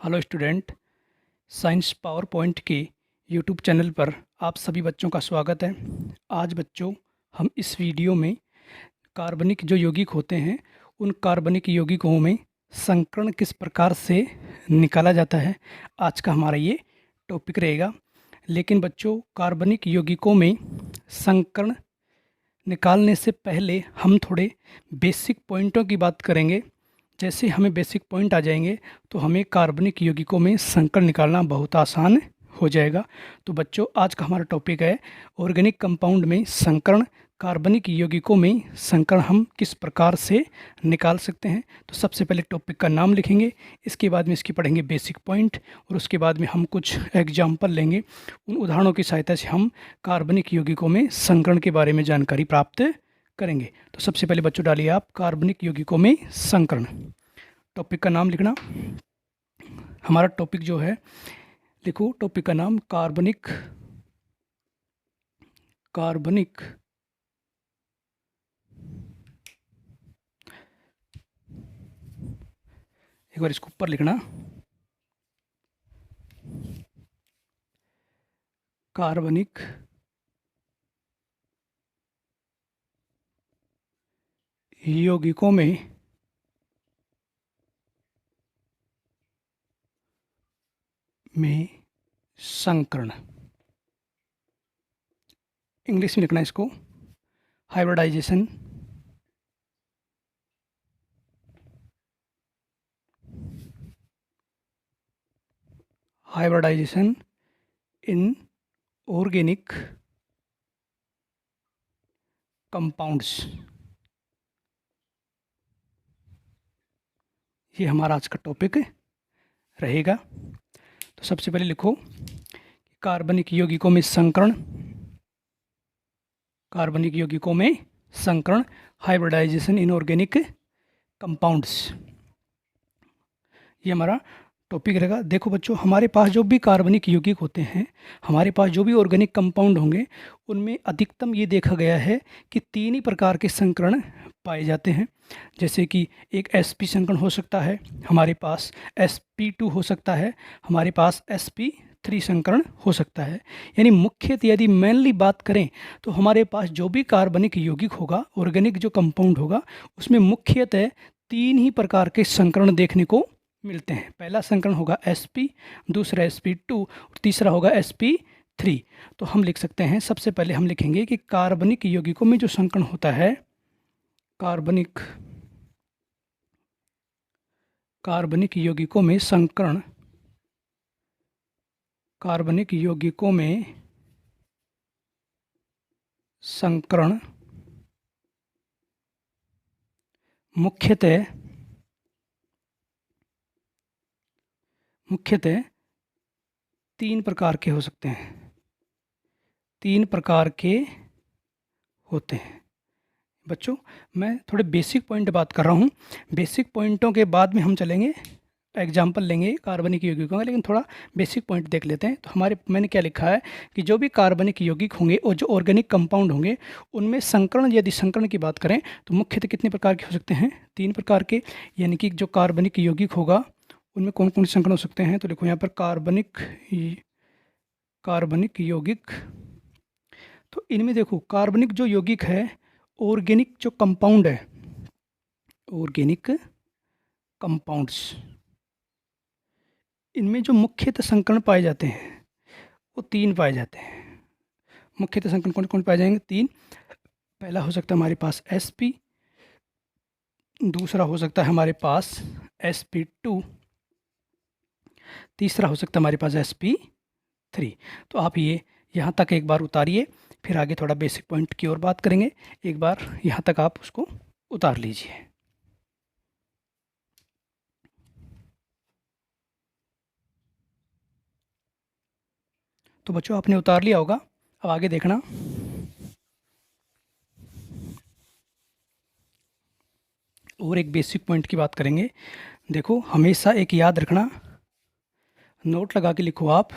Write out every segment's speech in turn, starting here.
Hello student. Science power point के YouTube channel पर आप सभी बच्चों का स्वागत है। आज बच्चों हम इस वीडियो में कार्बनिक जो यौगिक होते हैं उन कार्बनिक यौगिकों में संकरण किस प्रकार से निकाला जाता है, आज का हमारा ये टॉपिक रहेगा। लेकिन बच्चों, कार्बनिक यौगिकों में संकरण निकालने से पहले हम थोड़े बेसिक पॉइंटों की बात करेंगे। जैसे हमें बेसिक पॉइंट आ जाएंगे तो हमें कार्बनिक यौगिकों में संकरण निकालना बहुत आसान हो जाएगा। तो बच्चों, आज का हमारा टॉपिक है ऑर्गेनिक कंपाउंड में संकरण। कार्बनिक यौगिकों में संकरण हम किस प्रकार से निकाल सकते हैं। तो सबसे पहले टॉपिक का नाम लिखेंगे, इसके बाद में इसकी पढ़ेंगे बेसिक पॉइंट, और उसके बाद में हम कुछ एग्जाम्पल लेंगे। उन उदाहरणों की सहायता से हम कार्बनिक यौगिकों में संकरण के बारे में जानकारी प्राप्त करेंगे। तो सबसे पहले बच्चों डालिए आप कार्बनिक यौगिकों में संकरण। टॉपिक का नाम लिखना, हमारा टॉपिक जो है, लिखो टॉपिक का नाम कार्बनिक एक बार इसको ऊपर लिखना, कार्बनिक यौगिकों में संकरण। इंग्लिश में लिखना इसको हाइब्रिडाइजेशन इन ऑर्गेनिक कंपाउंड्स। ये हमारा आज का टॉपिक रहेगा। तो सबसे पहले लिखो कार्बनिक यौगिकों में संकरण, कार्बनिक यौगिकों में संकरण, हाइब्रिडाइजेशन इन ऑर्गेनिक कंपाउंड्स, ये हमारा टॉपिक रहेगा। देखो बच्चों, हमारे पास जो भी कार्बनिक यौगिक होते हैं, हमारे पास जो भी ऑर्गेनिक कंपाउंड होंगे, उनमें अधिकतम ये देखा गया है कि तीन ही प्रकार के संकरण पाए जाते हैं। जैसे कि एक sp संकरण हो सकता है, हमारे पास sp2 हो सकता है, हमारे पास sp3 संकरण हो सकता है। यानी मुख्यतः यदि मेनली बात करें तो हमारे पास जो भी कार्बनिक यौगिक होगा, ऑर्गेनिक जो कंपाउंड होगा, उसमें मुख्यतः तीन ही प्रकार के संकरण देखने को मिलते हैं। पहला संकरण होगा sp, दूसरा sp2 और तीसरा होगा sp3। तो हम लिख सकते हैं, सबसे पहले हम लिखेंगे कि कार्बनिक यौगिकों में जो संकरण होता है, कार्बनिक यौगिकों में संकरण, कार्बनिक यौगिकों में संकरण मुख्यतः तीन प्रकार के हो सकते हैं, तीन प्रकार के होते हैं। बच्चों, मैं थोड़े बेसिक पॉइंट बात कर रहा हूँ, बेसिक पॉइंटों के बाद में हम चलेंगे, एग्जाम्पल लेंगे कार्बनिक यौगिकों का, लेकिन थोड़ा बेसिक पॉइंट देख लेते हैं। तो मैंने क्या लिखा है कि जो भी कार्बनिक यौगिक होंगे और जो ऑर्गेनिक कंपाउंड होंगे, उनमें संकरण, यदि संकरण की बात करें तो मुख्यतः कितने प्रकार के हो सकते हैं, तीन प्रकार के। यानी कि जो कार्बनिक यौगिक होगा उनमें कौन कौन से संकरण हो सकते हैं। तो देखो यहाँ पर कार्बनिक यौगिक, तो इनमें देखो कार्बनिक जो यौगिक है, ऑर्गेनिक जो कंपाउंड है, ऑर्गेनिक कंपाउंड्स, इनमें जो मुख्यतः संकरण पाए जाते हैं वो तीन पाए जाते हैं। मुख्यतः संकरण कौन कौन पाए जाएंगे, तीन। पहला हो सकता है हमारे पास sp, दूसरा हो सकता है हमारे पास sp2, तीसरा हो सकता है हमारे पास sp3। तो आप ये यहाँ तक एक बार उतारिए, फिर आगे थोड़ा बेसिक पॉइंट की ओर बात करेंगे। एक बार यहाँ तक आप उसको उतार लीजिए। तो बच्चों, आपने उतार लिया होगा, अब आगे देखना। और एक बेसिक पॉइंट की बात करेंगे। देखो, हमेशा एक याद रखना, नोट लगा के लिखो आप,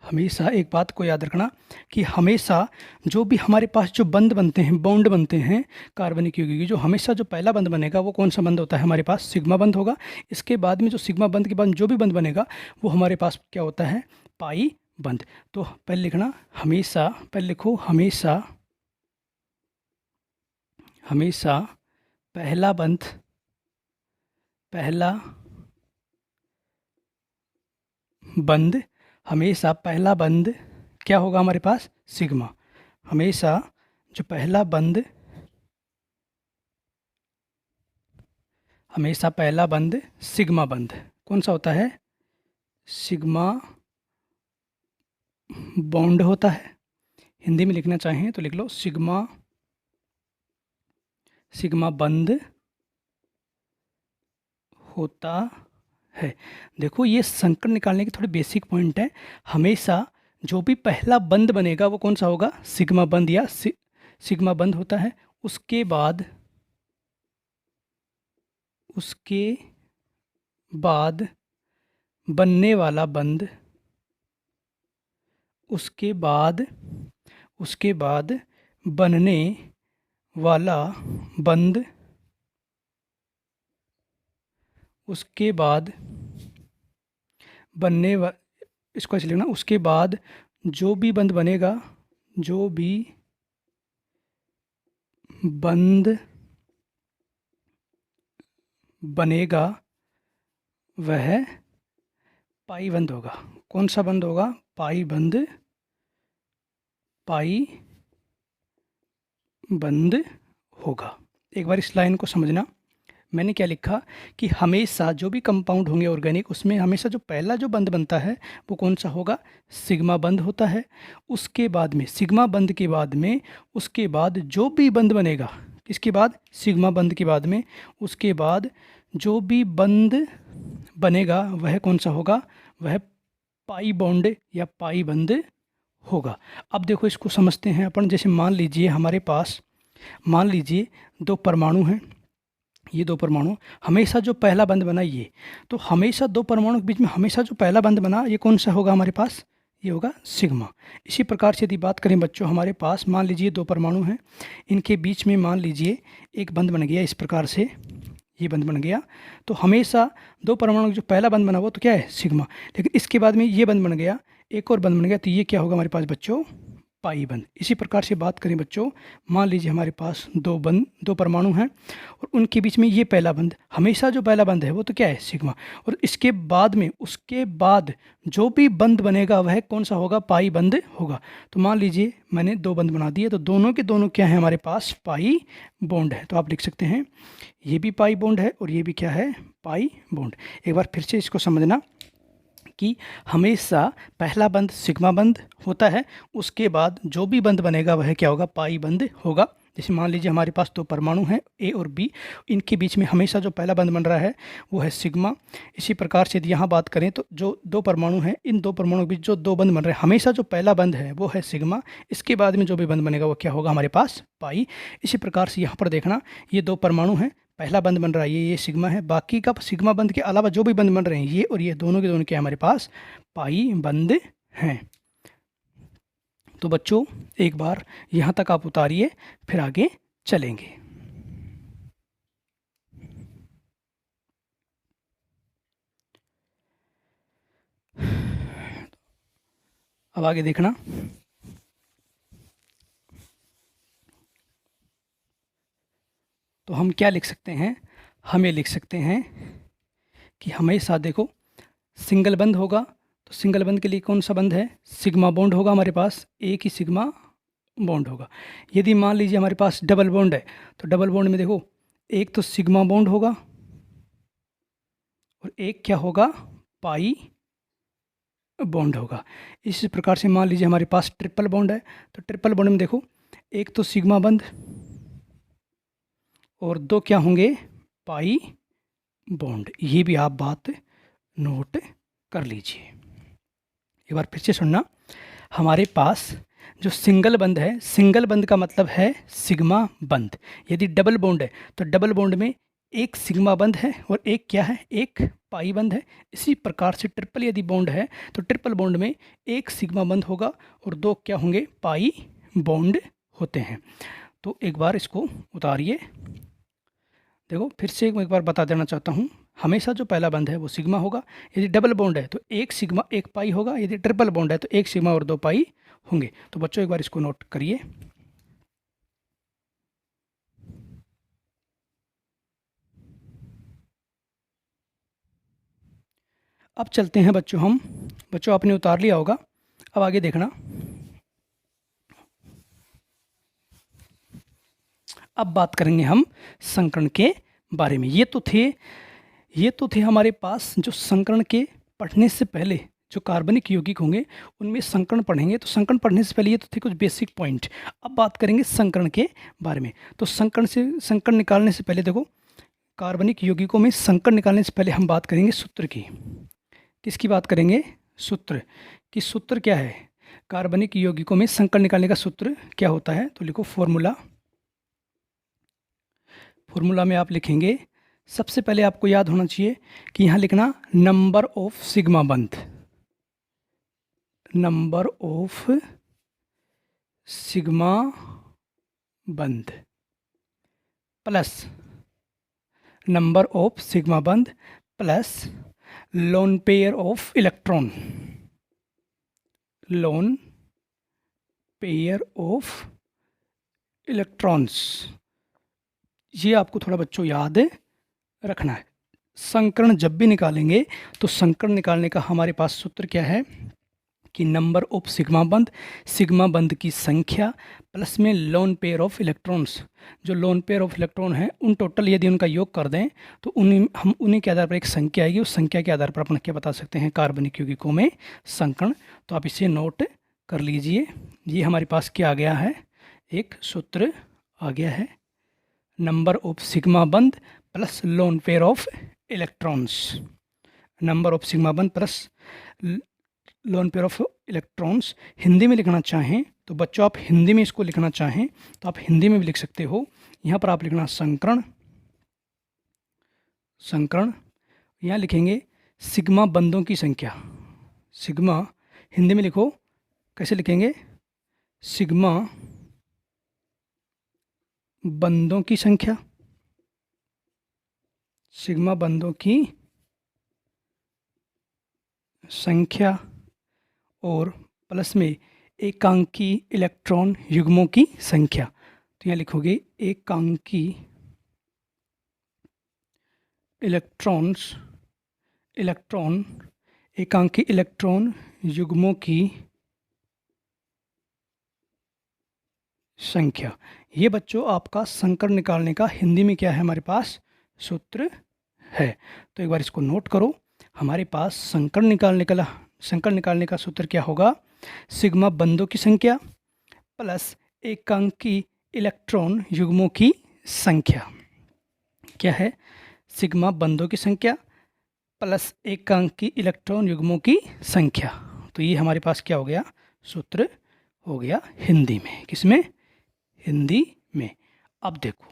हमेशा एक बात को याद रखना कि हमेशा जो भी हमारे पास जो बंध बनते हैं, बॉन्ड बनते हैं कार्बनिक यौगिक की, जो हमेशा जो पहला बंध बनेगा वो कौन सा बंध होता है हमारे पास? सिग्मा बंध होगा। इसके बाद में जो सिग्मा बंध के बाद जो भी बंध बनेगा वो हमारे पास क्या होता है? पाई बंध। तो पहले लिखना हमेशा, पहले लिखो हमेशा, हमेशा पहला बंध, पहला बंध, हमेशा पहला बंध क्या होगा हमारे पास? सिग्मा। हमेशा जो पहला बंध, हमेशा पहला बंध सिग्मा बंध कौन सा होता है? सिग्मा बॉन्ड होता है। हिंदी में लिखना चाहें तो लिख लो सिग्मा, सिग्मा बंध होता है। देखो ये संकर निकालने की थोड़ी बेसिक पॉइंट है। हमेशा जो भी पहला बंध बनेगा वो कौन सा होगा? सिग्मा बंध या सिग्मा बंध होता है। उसके बाद बनने वाला बंध, उसके बाद बनने वाला बंध, उसके बाद बनने वा इसको ऐसे लिखना, उसके बाद जो भी बंध बनेगा, जो भी बंध बनेगा वह पाई बंध होगा। कौन सा बंध होगा? पाई बंध, पाई बंध होगा। एक बार इस लाइन को समझना। मैंने क्या लिखा कि हमेशा जो भी कंपाउंड होंगे ऑर्गेनिक, उसमें हमेशा जो पहला जो बंध बनता है वो कौन सा होगा? सिग्मा बंध होता है। उसके बाद में सिग्मा बंध के बाद में उसके बाद जो भी बंध बनेगा, इसके बाद सिग्मा बंध के बाद में उसके बाद जो भी बंध बनेगा वह कौन सा होगा? वह पाई बॉन्ड या पाई बंध होगा। अब देखो इसको समझते हैं अपन। जैसे मान लीजिए हमारे पास, मान लीजिए दो परमाणु हैं, ये दो परमाणु, हमेशा जो पहला बंध बना ये, तो हमेशा दो परमाणु के बीच में हमेशा जो पहला बंध बना ये कौन सा होगा हमारे पास? ये होगा सिग्मा। इसी प्रकार से यदि बात करें बच्चों, हमारे पास मान लीजिए दो परमाणु हैं, इनके बीच में मान लीजिए एक बंध बन गया, इस प्रकार से ये बंध बन गया, तो हमेशा दो परमाणु जो पहला बंध बना वो तो क्या है? सिग्मा। लेकिन इसके बाद में ये बंध बन गया, एक और बंध बन गया, तो ये क्या होगा हमारे पास बच्चों? पाई बंध। इसी प्रकार से बात करें बच्चों, मान लीजिए हमारे पास दो परमाणु हैं और उनके बीच में ये पहला बंध, हमेशा जो पहला बंध है वो तो क्या है? सिग्मा। और इसके बाद में उसके बाद जो भी बंध बनेगा वह कौन सा होगा? पाई बंध होगा। तो मान लीजिए मैंने दो बंध बना दिए, तो दोनों के दोनों क्या है हमारे पास? पाई बॉन्ड है। तो आप लिख सकते हैं ये भी पाई बॉन्ड है और ये भी क्या है? Pi bond. एक बार फिर से इसको समझना कि हमेशा पहला बंध सिग्मा बंध होता है, उसके बाद जो भी बंध बनेगा वह क्या होगा? पाई बंध होगा। जैसे मान लीजिए हमारे पास दो परमाणु हैं ए और बी, इनके बीच में हमेशा जो पहला बंध बन रहा है वो है सिग्मा। इसी प्रकार से यदि यहाँ बात करें तो जो दो परमाणु हैं, इन दो परमाणु के बीच जो दो बंध बन रहे हैं, हमेशा जो पहला बंध है वो है सिग्मा, इसके बाद में जो भी बंध बनेगा वो क्या होगा हमारे पास? पाई। इसी प्रकार से यहाँ पर देखना, ये दो परमाणु हैं, पहला बंध बन रहा है ये सिग्मा है, बाकी का सिग्मा बंध के अलावा जो भी बंध बन रहे हैं ये और ये दोनों के दोनों क्या हमारे पास? पाई बंध हैं। तो बच्चों एक बार यहाँ तक आप उतारिए, फिर आगे चलेंगे। अब आगे देखना, तो हम क्या लिख सकते हैं? हम ये लिख सकते हैं कि हमेशा देखो सिंगल बंध होगा, तो सिंगल बंध के लिए कौन सा बंध है? सिग्मा बॉन्ड होगा हमारे पास, एक ही सिग्मा बॉन्ड होगा। यदि मान लीजिए हमारे पास डबल बॉन्ड है, तो डबल बॉन्ड में देखो एक तो सिग्मा बॉन्ड होगा और एक क्या होगा? पाई बॉन्ड होगा। इस प्रकार से मान लीजिए हमारे पास ट्रिपल बॉन्ड है, तो ट्रिपल बॉन्ड में देखो एक तो सिग्मा बंध और दो क्या होंगे? Pi bond. ये भी आप बात नोट कर लीजिए। एक बार फिर से सुनना, हमारे पास जो सिंगल बंध है, सिंगल बंध का मतलब है सिग्मा बंध। यदि डबल बॉन्ड है तो डबल बॉन्ड में एक सिग्मा बंध है और एक क्या है, एक पाई बंध है। इसी प्रकार से ट्रिपल यदि बॉन्ड है तो ट्रिपल बॉन्ड में एक सिग्मा बंध होगा और दो क्या होंगे, पाई बॉन्ड होते हैं। तो एक बार इसको उतारिए। देखो फिर से एक बार बता देना चाहता हूँ, हमेशा जो पहला बंध है वो सिग्मा होगा। यदि डबल बॉन्ड है तो एक सिग्मा एक पाई होगा, यदि ट्रिपल बॉन्ड है तो एक सिग्मा और दो पाई होंगे। तो बच्चों एक बार इसको नोट करिए। अब चलते हैं बच्चों, बच्चों आपने उतार लिया होगा, अब आगे देखना। अब बात करेंगे हम संकरण के बारे में। ये तो थे हमारे पास जो संकरण के पढ़ने से पहले जो कार्बनिक यौगिक होंगे उनमें संकरण पढ़ेंगे। तो संकरण पढ़ने से पहले ये तो थे कुछ बेसिक पॉइंट। अब बात करेंगे संकरण के बारे में। तो संकरण निकालने से पहले देखो, कार्बनिक यौगिकों में संकरण निकालने से पहले हम बात करेंगे सूत्र की। किसकी बात करेंगे, सूत्र की। सूत्र क्या है, कार्बनिक यौगिकों में संकरण निकालने का सूत्र क्या होता है। तो लिखो फॉर्मूला में आप लिखेंगे, सबसे पहले आपको याद होना चाहिए कि यहाँ लिखना नंबर ऑफ सिग्मा बंध, नंबर ऑफ सिग्मा बंध प्लस नंबर ऑफ सिग्मा बंध plus lone pair of electron, loan pair of electrons. ये आपको थोड़ा बच्चों याद रखना है। संकरण जब भी निकालेंगे तो संकरण निकालने का हमारे पास सूत्र क्या है कि नंबर ऑफ सिग्मा बंध की संख्या प्लस में लोन पेयर ऑफ इलेक्ट्रॉन्स। जो लोन पेयर ऑफ इलेक्ट्रॉन हैं उन टोटल यदि उनका योग कर दें तो हम उन्हीं के आधार पर एक संख्या आएगी, उस संख्या के आधार पर अपन क्या बता सकते हैं, कार्बनिक यौगिकों में संकरण। तो आप इसे नोट कर लीजिए। ये हमारे पास क्या आ गया है, एक सूत्र आ गया है, नंबर ऑफ सिग्मा बंध plus lone pair of electrons. Number of sigma बंध plus lone pair of electrons. Hindi में लिखना चाहें तो बच्चों आप हिंदी में इसको लिखना चाहें तो आप हिंदी में भी लिख सकते हो। यहाँ पर आप लिखना संकरण, यहाँ लिखेंगे सिग्मा बंधों की संख्या। सिग्मा हिंदी में लिखो, कैसे लिखेंगे, सिग्मा बंधों की संख्या, सिग्मा बंधों की संख्या और प्लस में एकांकी इलेक्ट्रॉन युग्मों की संख्या। तो यहाँ लिखोगे एकांकी एकांकी इलेक्ट्रॉन युग्मों की संख्या। ये बच्चों आपका संकरण निकालने का हिंदी में क्या है, हमारे पास सूत्र है। तो एक बार इसको नोट करो, हमारे पास संकरण निकालने का सूत्र क्या होगा, सिग्मा बंधों की संख्या प्लस एकांकी इलेक्ट्रॉन युग्मों की संख्या। क्या है, सिग्मा बंधों की संख्या प्लस एकांकी इलेक्ट्रॉन युग्मों की संख्या। तो ये हमारे पास क्या हो गया, सूत्र हो गया हिंदी में। किसमें, हिंदी में। अब देखो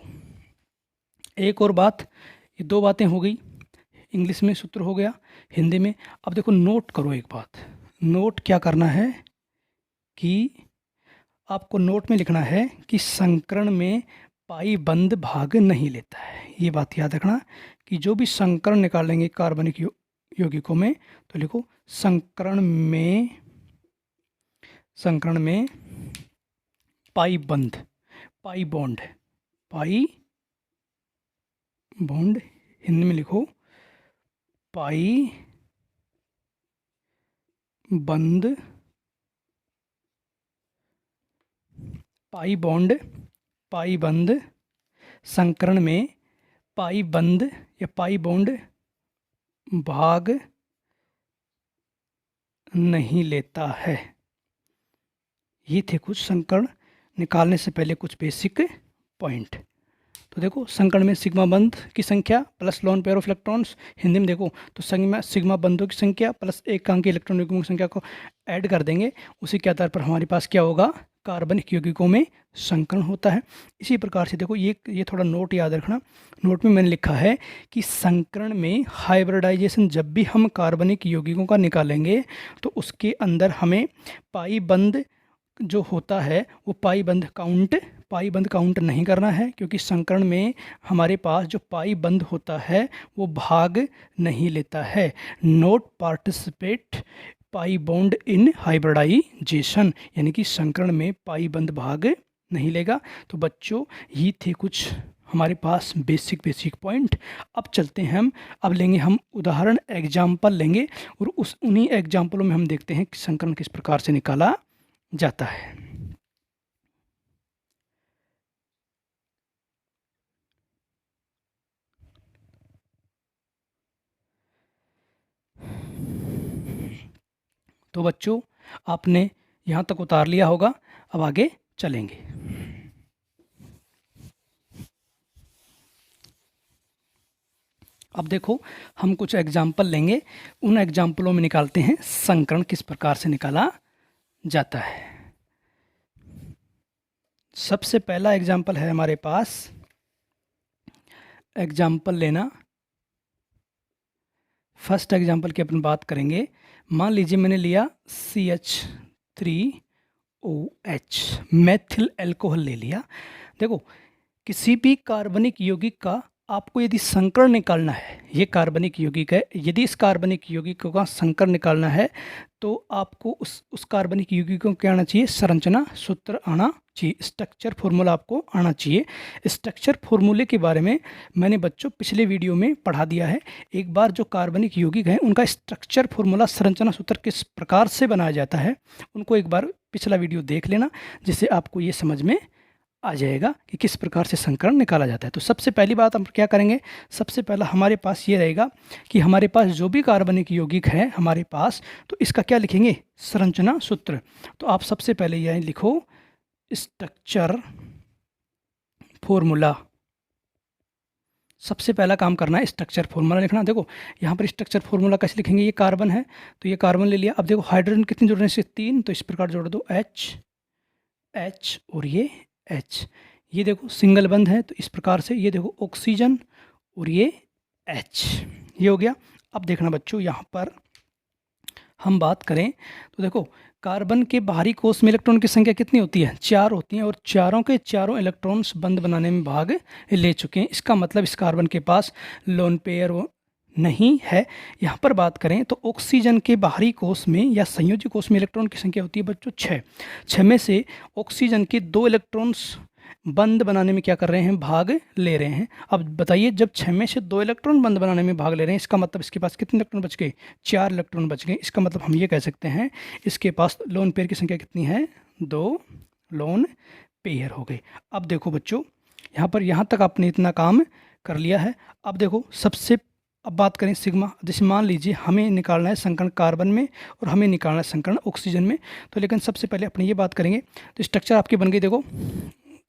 एक और बात, ये दो बातें हो गई, इंग्लिश में सूत्र हो गया, हिंदी में। अब देखो नोट करो एक बात, नोट क्या करना है कि आपको नोट में लिखना है कि संकरण में पाई बंध भाग नहीं लेता है। ये बात याद रखना कि जो भी संकरण निकालेंगे कार्बनिक यौगिकों में तो लिखो संकरण में पाई बॉन्ड हिंदी में लिखो पाई बंध, पाई बंध संकरण में पाई बंध या पाई बॉन्ड भाग नहीं लेता है। ये थे कुछ संकरण निकालने से पहले कुछ बेसिक पॉइंट। तो देखो संकरण में सिग्मा बंध की संख्या plus lone pair of electrons, Hindi में देखो तो सिग्मा बंधों की संख्या प्लस एकांकी इलेक्ट्रॉन युग्मों की संख्या को ऐड कर देंगे, उसी के आधार पर हमारे पास क्या होगा, कार्बनिक यौगिकों में संकरण होता है। इसी प्रकार से देखो ये थोड़ा नोट याद रखना। नोट में मैंने लिखा है कि संकरण में हाइब्रिडाइजेशन, जब भी हम कार्बनिक यौगिकों का निकालेंगे तो उसके अंदर हमें पाई बंद जो होता है वो पाई बंद काउंट नहीं करना है, क्योंकि संकरण में हमारे पास जो पाई बंद होता है वो भाग नहीं लेता है। Not participate pi bond in hybridization, यानी कि संकरण में पाई बंद भाग नहीं लेगा। तो बच्चों ये थे कुछ हमारे पास बेसिक पॉइंट। अब चलते हैं अब लेंगे हम उदाहरण, एग्जाम्पल लेंगे, और उन्हीं एग्जाम्पलों में हम देखते हैं कि संकरण किस प्रकार से निकाला जाता है। तो बच्चों आपने यहाँ तक उतार लिया होगा, अब आगे चलेंगे। अब देखो हम कुछ एग्जाम्पल लेंगे, उन एग्जाम्पलों में निकालते हैं संकरण किस प्रकार से निकाला जाता है। सबसे पहला एग्जाम्पल है हमारे पास, एग्जाम्पल लेना। फर्स्ट एग्जाम्पल की अपन बात करेंगे। मान लीजिए मैंने लिया CH3OH, मेथिल अल्कोहल ले लिया। देखो किसी भी कार्बनिक यौगिक का आपको यदि संकरण निकालना है, ये कार्बनिक यौगिक है, यदि इस कार्बनिक यौगिकों का संकरण निकालना है तो आपको उस कार्बनिक यौगिकों को क्या आना चाहिए, संरचना सूत्र आना चाहिए, स्ट्रक्चर फॉर्मूला आपको आना चाहिए। स्ट्रक्चर फॉर्मूले के बारे में मैंने बच्चों पिछले वीडियो में पढ़ा दिया है। एक बार जो कार्बनिक यौगिक हैं उनका स्ट्रक्चर फॉर्मूला, संरचना सूत्र किस प्रकार से बनाया जाता है, उनको एक बार पिछला वीडियो देख लेना, जिससे आपको ये समझ में आ जाएगा कि किस प्रकार से संकरण निकाला जाता है। तो सबसे पहली बात हम क्या करेंगे, सबसे पहला हमारे पास ये रहेगा कि हमारे पास जो भी कार्बनिक यौगिक है हमारे पास, तो इसका क्या लिखेंगे, संरचना सूत्र। तो आप सबसे पहले यह लिखो स्ट्रक्चर फॉर्मूला। सबसे पहला काम करना है स्ट्रक्चर फॉर्मूला लिखना। देखो यहाँ पर स्ट्रक्चर फॉर्मूला कैसे लिखेंगे, ये कार्बन है तो ये कार्बन ले लिया। अब देखो हाइड्रोजन कितने जोड़ने से, 3, तो इस प्रकार जोड़ दो H और ये H। ये देखो सिंगल बंद है तो इस प्रकार से, ये देखो ऑक्सीजन और ये H, ये हो गया। अब देखना बच्चों यहाँ पर हम बात करें तो देखो कार्बन के बाहरी कोष में इलेक्ट्रॉन की संख्या कितनी होती है, 4 होती हैं, और चारों के चारों इलेक्ट्रॉन्स बंद बनाने में भाग ले चुके हैं। इसका मतलब इस कार्बन के पास लोन पेयर नहीं है। यहाँ पर बात करें तो ऑक्सीजन के बाहरी कोष में या संयोजी कोष में इलेक्ट्रॉन की संख्या होती है बच्चों 6 में से ऑक्सीजन के 2 इलेक्ट्रॉन्स बंद बनाने में क्या कर रहे हैं, भाग ले रहे हैं। अब बताइए जब 6 में से 2 इलेक्ट्रॉन बंद बनाने में भाग ले रहे हैं, इसका मतलब इसके पास कितने इलेक्ट्रॉन बच गए, 4 इलेक्ट्रॉन बच गए। इसका मतलब हम ये कह सकते हैं इसके पास लोन पेयर की संख्या कितनी है, 2 लोन पेयर हो गए। अब देखो बच्चों यहाँ तक आपने इतना काम कर लिया है। अब देखो अब बात करें सिग्मा। जैसे मान लीजिए हमें निकालना है संकरण कार्बन में और हमें निकालना है संकरण ऑक्सीजन में, तो लेकिन सबसे पहले अपनी ये बात करेंगे। तो स्ट्रक्चर आपकी बन गई, देखो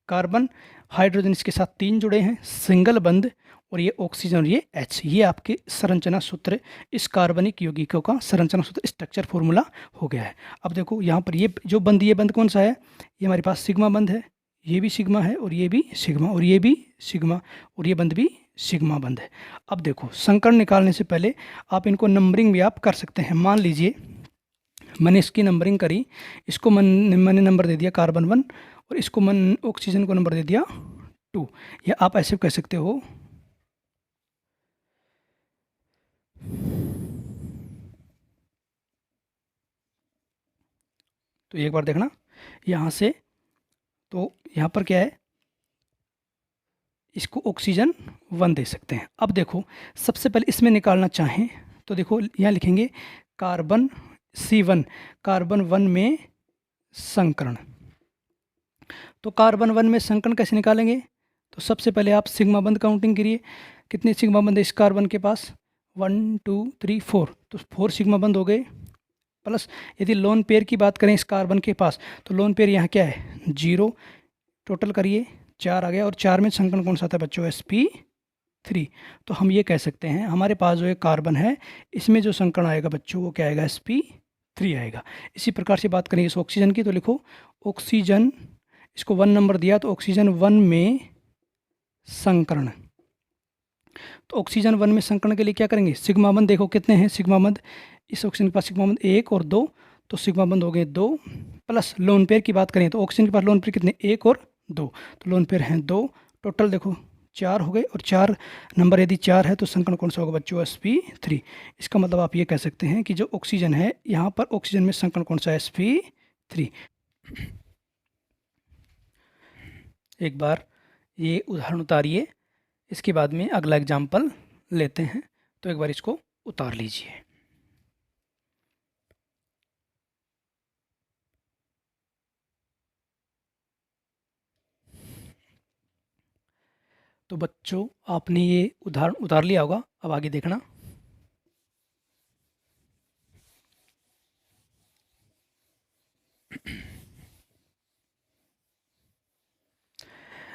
कार्बन हाइड्रोजन इसके साथ 3 जुड़े हैं, सिंगल बंद, और ये ऑक्सीजन और ये H, ये आपके संरचना सूत्र, इस कार्बनिक यौगिकों का संरचना सूत्र स्ट्रक्चर फॉर्मूला हो गया है। अब देखो यहाँ पर ये जो बंद, ये बंद कौन सा है, ये हमारे पास सिग्मा बंद है, ये भी सिग्मा है और ये भी सिग्मा और ये भी सिग्मा और ये बंद भी सिग्मा बंद है। अब देखो संकरण निकालने से पहले आप इनको नंबरिंग भी आप कर सकते हैं। मान लीजिए मैंने इसकी नंबरिंग करी, इसको मैंने नंबर दे दिया कार्बन 1 और इसको ऑक्सीजन को नंबर दे दिया 2, या आप ऐसे कह सकते हो तो एक बार देखना यहाँ से, तो यहाँ पर क्या है, इसको ऑक्सीजन 1 दे सकते हैं। अब देखो सबसे पहले इसमें निकालना चाहें तो देखो यहाँ लिखेंगे कार्बन C1, कार्बन 1 में संकरण। तो कार्बन 1 में संकरण कैसे निकालेंगे, तो सबसे पहले आप सिग्मा बंद काउंटिंग करिए, कितने सिग्मा बंद है इस कार्बन के पास, 1 2 3 4, तो 4 सिग्मा बंद हो गए। प्लस यदि लोन पेयर की बात करें इस कार्बन के पास, तो लोन पेयर यहाँ क्या है 0, टोटल करिए 4 आ गया, और 4 में संकरण कौन सा था बच्चों, sp3। तो हम ये कह सकते हैं हमारे पास जो एक कार्बन है इसमें जो संकरण आएगा बच्चों वो क्या आएगा, sp3 3 आएगा। इसी प्रकार से बात करें इस ऑक्सीजन की, तो लिखो ऑक्सीजन, इसको 1 नंबर दिया तो ऑक्सीजन 1 में संकरण। तो ऑक्सीजन 1 में संकरण के लिए क्या करेंगे, सिग्मा बंध देखो कितने हैं, सिग्मा बंध इस ऑक्सीजन के पास सिग्मा बंध 1 और 2, तो सिग्मा बंध हो गए 2, प्लस लोन पेयर की बात करें तो ऑक्सीजन के पास लोन पेयर कितने, 1 और 2, तो लोन पेयर हैं 2, टोटल देखो 4 हो गए, और 4 नंबर यदि 4 है तो संकरण कौन सा होगा बच्चों, sp3। इसका मतलब आप ये कह सकते हैं कि जो ऑक्सीजन है यहाँ पर ऑक्सीजन में संकरण कौन सा है, sp3। एक बार ये उदाहरण उतारिए, इसके बाद में अगला एग्जाम्पल लेते हैं, तो एक बार इसको उतार लीजिए। तो बच्चों आपने ये उदाहरण उतार लिया होगा, अब आगे देखना।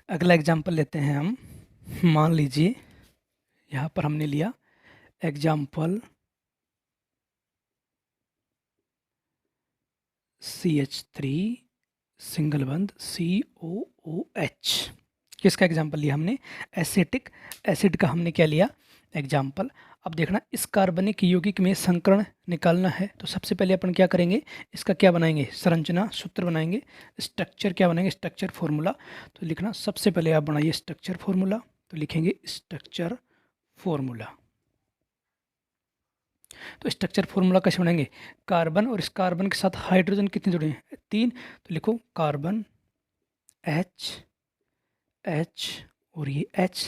अगला एग्जाम्पल लेते हैं हम, मान लीजिए यहाँ पर हमने लिया एग्जाम्पल CH3 सिंगल बंध COOH। किसका एग्जाम्पल लिया हमने, एसिटिक एसिड का हमने क्या लिया एग्जाम्पल। अब देखना इस कार्बनिक यौगिक में संकरण निकालना है, तो सबसे पहले अपन क्या करेंगे, इसका क्या बनाएंगे, संरचना सूत्र बनाएंगे, स्ट्रक्चर क्या बनाएंगे, स्ट्रक्चर फॉर्मूला। तो लिखना सबसे पहले आप बनाइए स्ट्रक्चर फॉर्मूला, तो लिखेंगे स्ट्रक्चर फॉर्मूला। तो स्ट्रक्चर फॉर्मूला कैसे बनाएंगे, कार्बन और इस कार्बन के साथ हाइड्रोजन कितने जुड़े हैं, 3, तो लिखो कार्बन H और ये H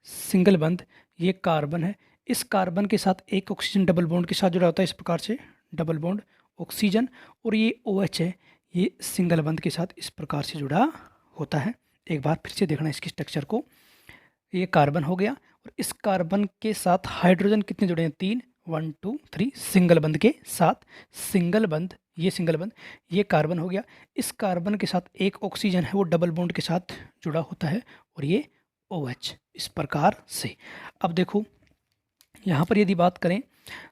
सिंगल बंध, ये कार्बन है, इस कार्बन के साथ एक ऑक्सीजन डबल बॉन्ड के साथ जुड़ा होता है, इस प्रकार से डबल बॉन्ड ऑक्सीजन, और ये OH है, ये सिंगल बंध के साथ इस प्रकार से जुड़ा होता है। एक बार फिर से देखना इसकी स्ट्रक्चर को, ये कार्बन हो गया और इस कार्बन के साथ हाइड्रोजन कितने जुड़े हैं, 3, 1 2 3 सिंगल बंध के साथ, सिंगल बंध, ये सिंगल बंध, ये कार्बन हो गया, इस कार्बन के साथ एक ऑक्सीजन है वो डबल बॉन्ड के साथ जुड़ा होता है, और ये OH, इस प्रकार से। अब देखो यहाँ पर यदि बात करें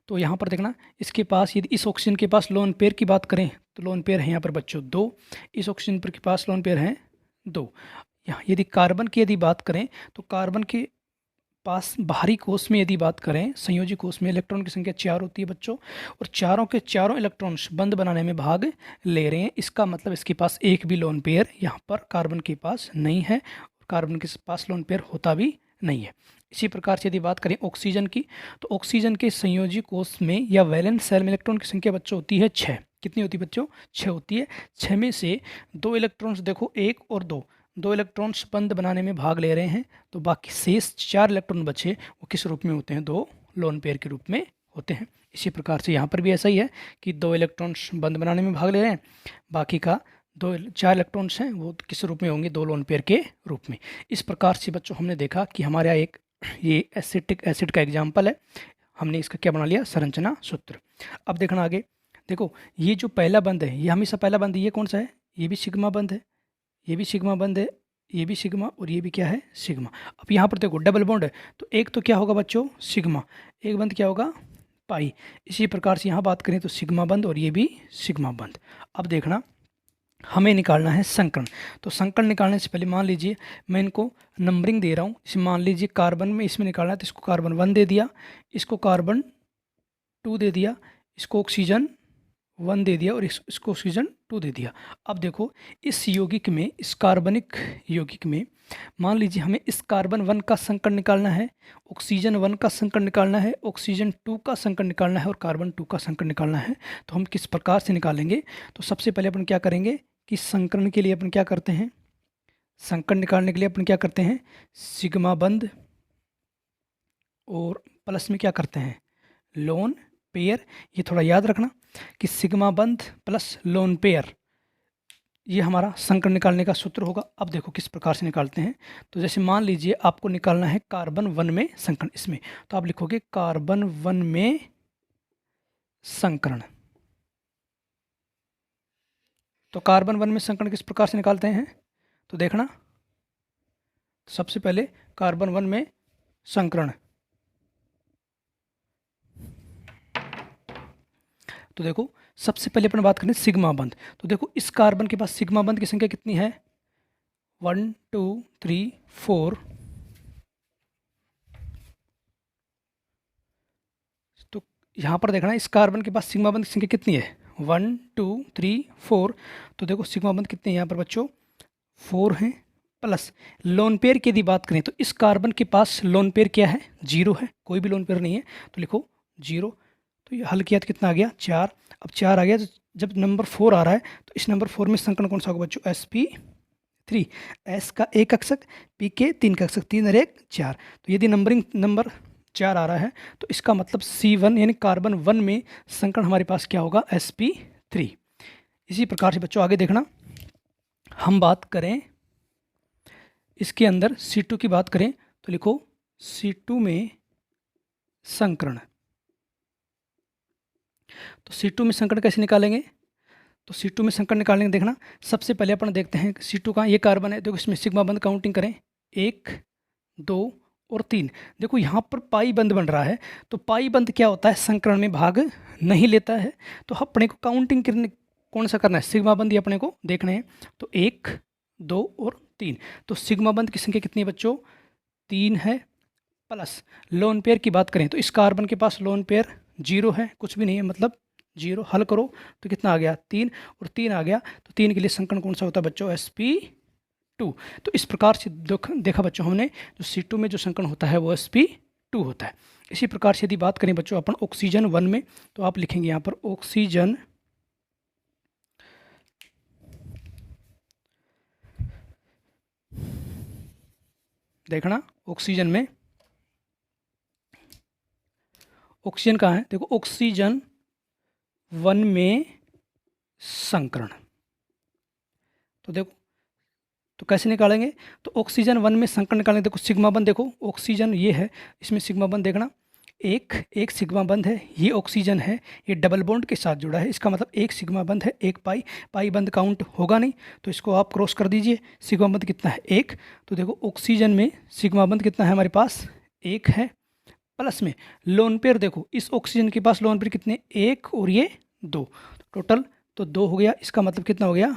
तो यहाँ पर देखना इसके पास, यदि इस ऑक्सीजन के पास लोन पेयर की बात करें तो लोन पेयर है यहाँ पर बच्चों 2, इस ऑक्सीजन पर के पास लोन पेयर हैं 2। यहाँ यदि कार्बन की यदि बात करें तो कार्बन के पास बाहरी कोष में यदि बात करें, संयोजी कोष में इलेक्ट्रॉन की संख्या 4 होती है बच्चों, और चारों के चारों इलेक्ट्रॉन्स बंध बनाने में भाग ले रहे हैं, इसका मतलब इसके पास एक भी लोन पेयर यहाँ पर कार्बन के पास नहीं है, कार्बन के पास लोन पेयर होता भी नहीं है। इसी प्रकार से यदि बात करें ऑक्सीजन की, तो ऑक्सीजन के संयोजी कोष में या वैलेंस सेल में इलेक्ट्रॉन की संख्या बच्चों होती है 6। कितनी होती है बच्चों, 6 होती है। 6 में से 2 इलेक्ट्रॉन्स देखो, 1 और 2 इलेक्ट्रॉन्स बंध बनाने में भाग ले रहे हैं, तो बाकी शेष 4 इलेक्ट्रॉन बचे वो किस रूप में होते हैं, 2 लोन पेयर के रूप में होते हैं। इसी प्रकार से यहाँ पर भी ऐसा ही है कि 2 इलेक्ट्रॉन्स बंध बनाने में भाग ले रहे हैं, बाकी का 4 इलेक्ट्रॉन्स हैं वो किस रूप में होंगे, 2 लोन पेयर के रूप में। इस प्रकार से बच्चों हमने देखा कि हमारे यहाँ एक ये एसिटिक एसिड का एग्जाम्पल है, हमने इसका क्या बना लिया, संरचना सूत्र। अब देखना आगे, देखो ये जो पहला बंध है ये हमेशा पहला बंध, ये कौन सा है, ये भी सिग्मा बंध है, ये भी सिग्मा बंध है, ये भी सिग्मा और ये भी क्या है, सिग्मा। अब यहाँ पर देखो डबल बॉन्ड है, तो एक तो क्या होगा बच्चों, सिग्मा, एक बंध क्या होगा, पाई। इसी प्रकार से यहाँ बात करें तो सिग्मा बंध और ये भी सिग्मा बंध। अब देखना हमें निकालना है संकरण, तो संकरण निकालने से पहले मान लीजिए मैं इनको नंबरिंग दे रहा हूँ। इसे मान लीजिए कार्बन में इसमें निकालना है तो इसको कार्बन 1 दे दिया, इसको कार्बन 2 दे दिया, इसको ऑक्सीजन 1 दे दिया और इसको ऑक्सीजन 2 दे दिया। अब देखो इस यौगिक में, इस कार्बनिक यौगिक में मान लीजिए हमें इस कार्बन 1 का संकरण निकालना है, ऑक्सीजन 1 का संकरण निकालना है, ऑक्सीजन 2 का संकरण निकालना है और कार्बन 2 का संकरण निकालना है। तो हम किस प्रकार से निकालेंगे, तो सबसे पहले अपन क्या करेंगे कि संकरण के लिए अपन क्या करते हैं, संकरण निकालने के लिए अपन क्या करते हैं, सिग्मा बंध और प्लस में क्या करते हैं, लोन पेयर। ये थोड़ा याद रखना कि सिग्मा बंध प्लस लोन पेयर ये हमारा संकरण निकालने का सूत्र होगा। अब देखो किस प्रकार से निकालते हैं, तो जैसे मान लीजिए आपको निकालना है कार्बन 1 में संकरण, इसमें तो आप लिखोगे कार्बन 1 में संकरण। तो कार्बन 1 में संकरण किस प्रकार से निकालते हैं, तो देखना सबसे पहले कार्बन 1 में संकरण, तो देखो सबसे पहले अपन बात करें सिग्मा बंध। तो देखो इस कार्बन के पास सिग्मा बंध की संख्या कितनी है, 1 2 3 4। तो यहाँ पर देखना इस कार्बन के पास सिग्मा बंध की संख्या कितनी है, 1 2 3 4। तो देखो सिग्मा बंध कितने हैं यहाँ पर बच्चों, 4 हैं। प्लस लोन पेयर की यदि बात करें तो इस कार्बन के पास लोन पेयर क्या है, 0 है, कोई भी लोन पेयर नहीं है, तो लिखो 0। तो ये हल किया तो कितना आ गया, 4। अब 4 आ गया, तो जब नंबर 4 आ रहा है तो इस नंबर 4 में संकरण कौन सा होगा बच्चों, sp3। s का एक कक्षक, p के 3 कक्षक, 3 और 1 4। तो यदि नंबरिंग नंबर 4 आ रहा है तो इसका मतलब C1 यानी कार्बन 1 में संकरण हमारे पास क्या होगा, sp3। इसी प्रकार से बच्चों आगे देखना, हम बात करें इसके अंदर C2 की बात करें तो लिखो C2 में संकरण। तो C2 में संकरण कैसे निकालेंगे, तो C2 में संकरण निकालने के देखना सबसे पहले अपन देखते हैं C2 का, ये कार्बन है, देखो इसमें सिग्मा बंध काउंटिंग करें, 1 2 और 3। देखो यहाँ पर पाई बंध बन रहा है, तो पाई बंध क्या होता है, संकरण में भाग नहीं लेता है। तो अपने को काउंटिंग करने कौन सा करना है, सिग्मा बंध ही अपने को देखने हैं। तो 1 2 और 3। तो सिग्मा बंध की संख्या कितनी है बच्चों, 3 है। प्लस लोन पेयर की बात करें तो इस कार्बन के पास लोन पेयर 0 है, कुछ भी नहीं है, मतलब 0। हल करो तो कितना आ गया, 3 और 3 आ गया। तो 3 के लिए संकरण कौन सा होता है बच्चों, sp2। तो इस प्रकार से देखा बच्चों हमने, जो C2 में जो संकरण होता है वो sp2 होता है। इसी प्रकार से यदि बात करें बच्चों अपन ऑक्सीजन 1 में, तो आप लिखेंगे यहाँ पर ऑक्सीजन देखना, ऑक्सीजन में, ऑक्सीजन कहाँ है, देखो ऑक्सीजन 1 में संकरण। तो देखो तो कैसे निकालेंगे, तो ऑक्सीजन 1 में संकरण निकालेंगे। देखो सिग्मा बंध, देखो ऑक्सीजन ये है, इसमें सिग्मा बंध देखना, एक सिग्मा बंध है, ये ऑक्सीजन है, ये डबल बॉन्ड के साथ जुड़ा है, इसका मतलब एक सिग्मा बंध है, एक पाई बंध काउंट होगा नहीं, तो इसको आप क्रॉस कर दीजिए। सिग्मा बंध कितना है, 1। तो देखो ऑक्सीजन में सिग्मा बंध कितना है हमारे पास, 1 है। प्लस में लोन पेयर, देखो इस ऑक्सीजन के पास लोन पेयर कितने, 1 और ये 2, टोटल तो 2 हो गया। इसका मतलब कितना हो गया,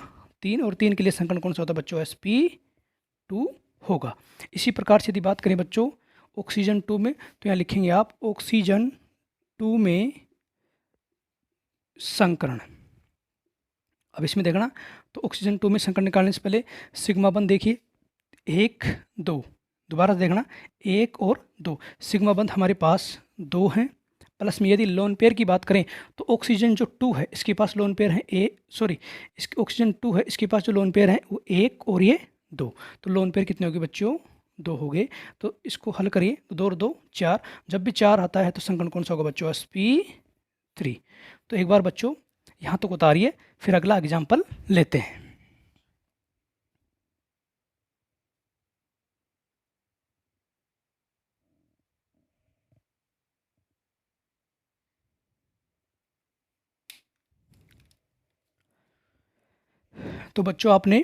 3। और 3 के लिए संकरण कौन सा होता है बच्चों, sp2 होगा। इसी प्रकार से यदि बात करें बच्चों ऑक्सीजन 2 में, तो यहाँ लिखेंगे आप ऑक्सीजन 2 में संकरण। अब इसमें देखना, तो ऑक्सीजन 2 में संकरण निकालने से पहले सिग्मा बंध देखिए, 1 2, दोबारा देखना 1 और 2, सिग्मा बंध हमारे पास 2 हैं। प्लस में यदि लोन पेयर की बात करें तो ऑक्सीजन जो 2 है इसके पास लोन पेयर है इसके ऑक्सीजन 2 है, इसके पास जो लोन पेयर है वो 1 और ये 2। तो लोन पेयर कितने हो गए बच्चों, 2 हो गए। तो इसको हल करिए, तो 2 और 2 4। जब भी 4 आता है तो संकरण कौन सा होगा बच्चों, sp3। तो एक बार बच्चों यहाँ तक उतारिए, फिर अगला एग्जाम्पल लेते हैं। तो बच्चों आपने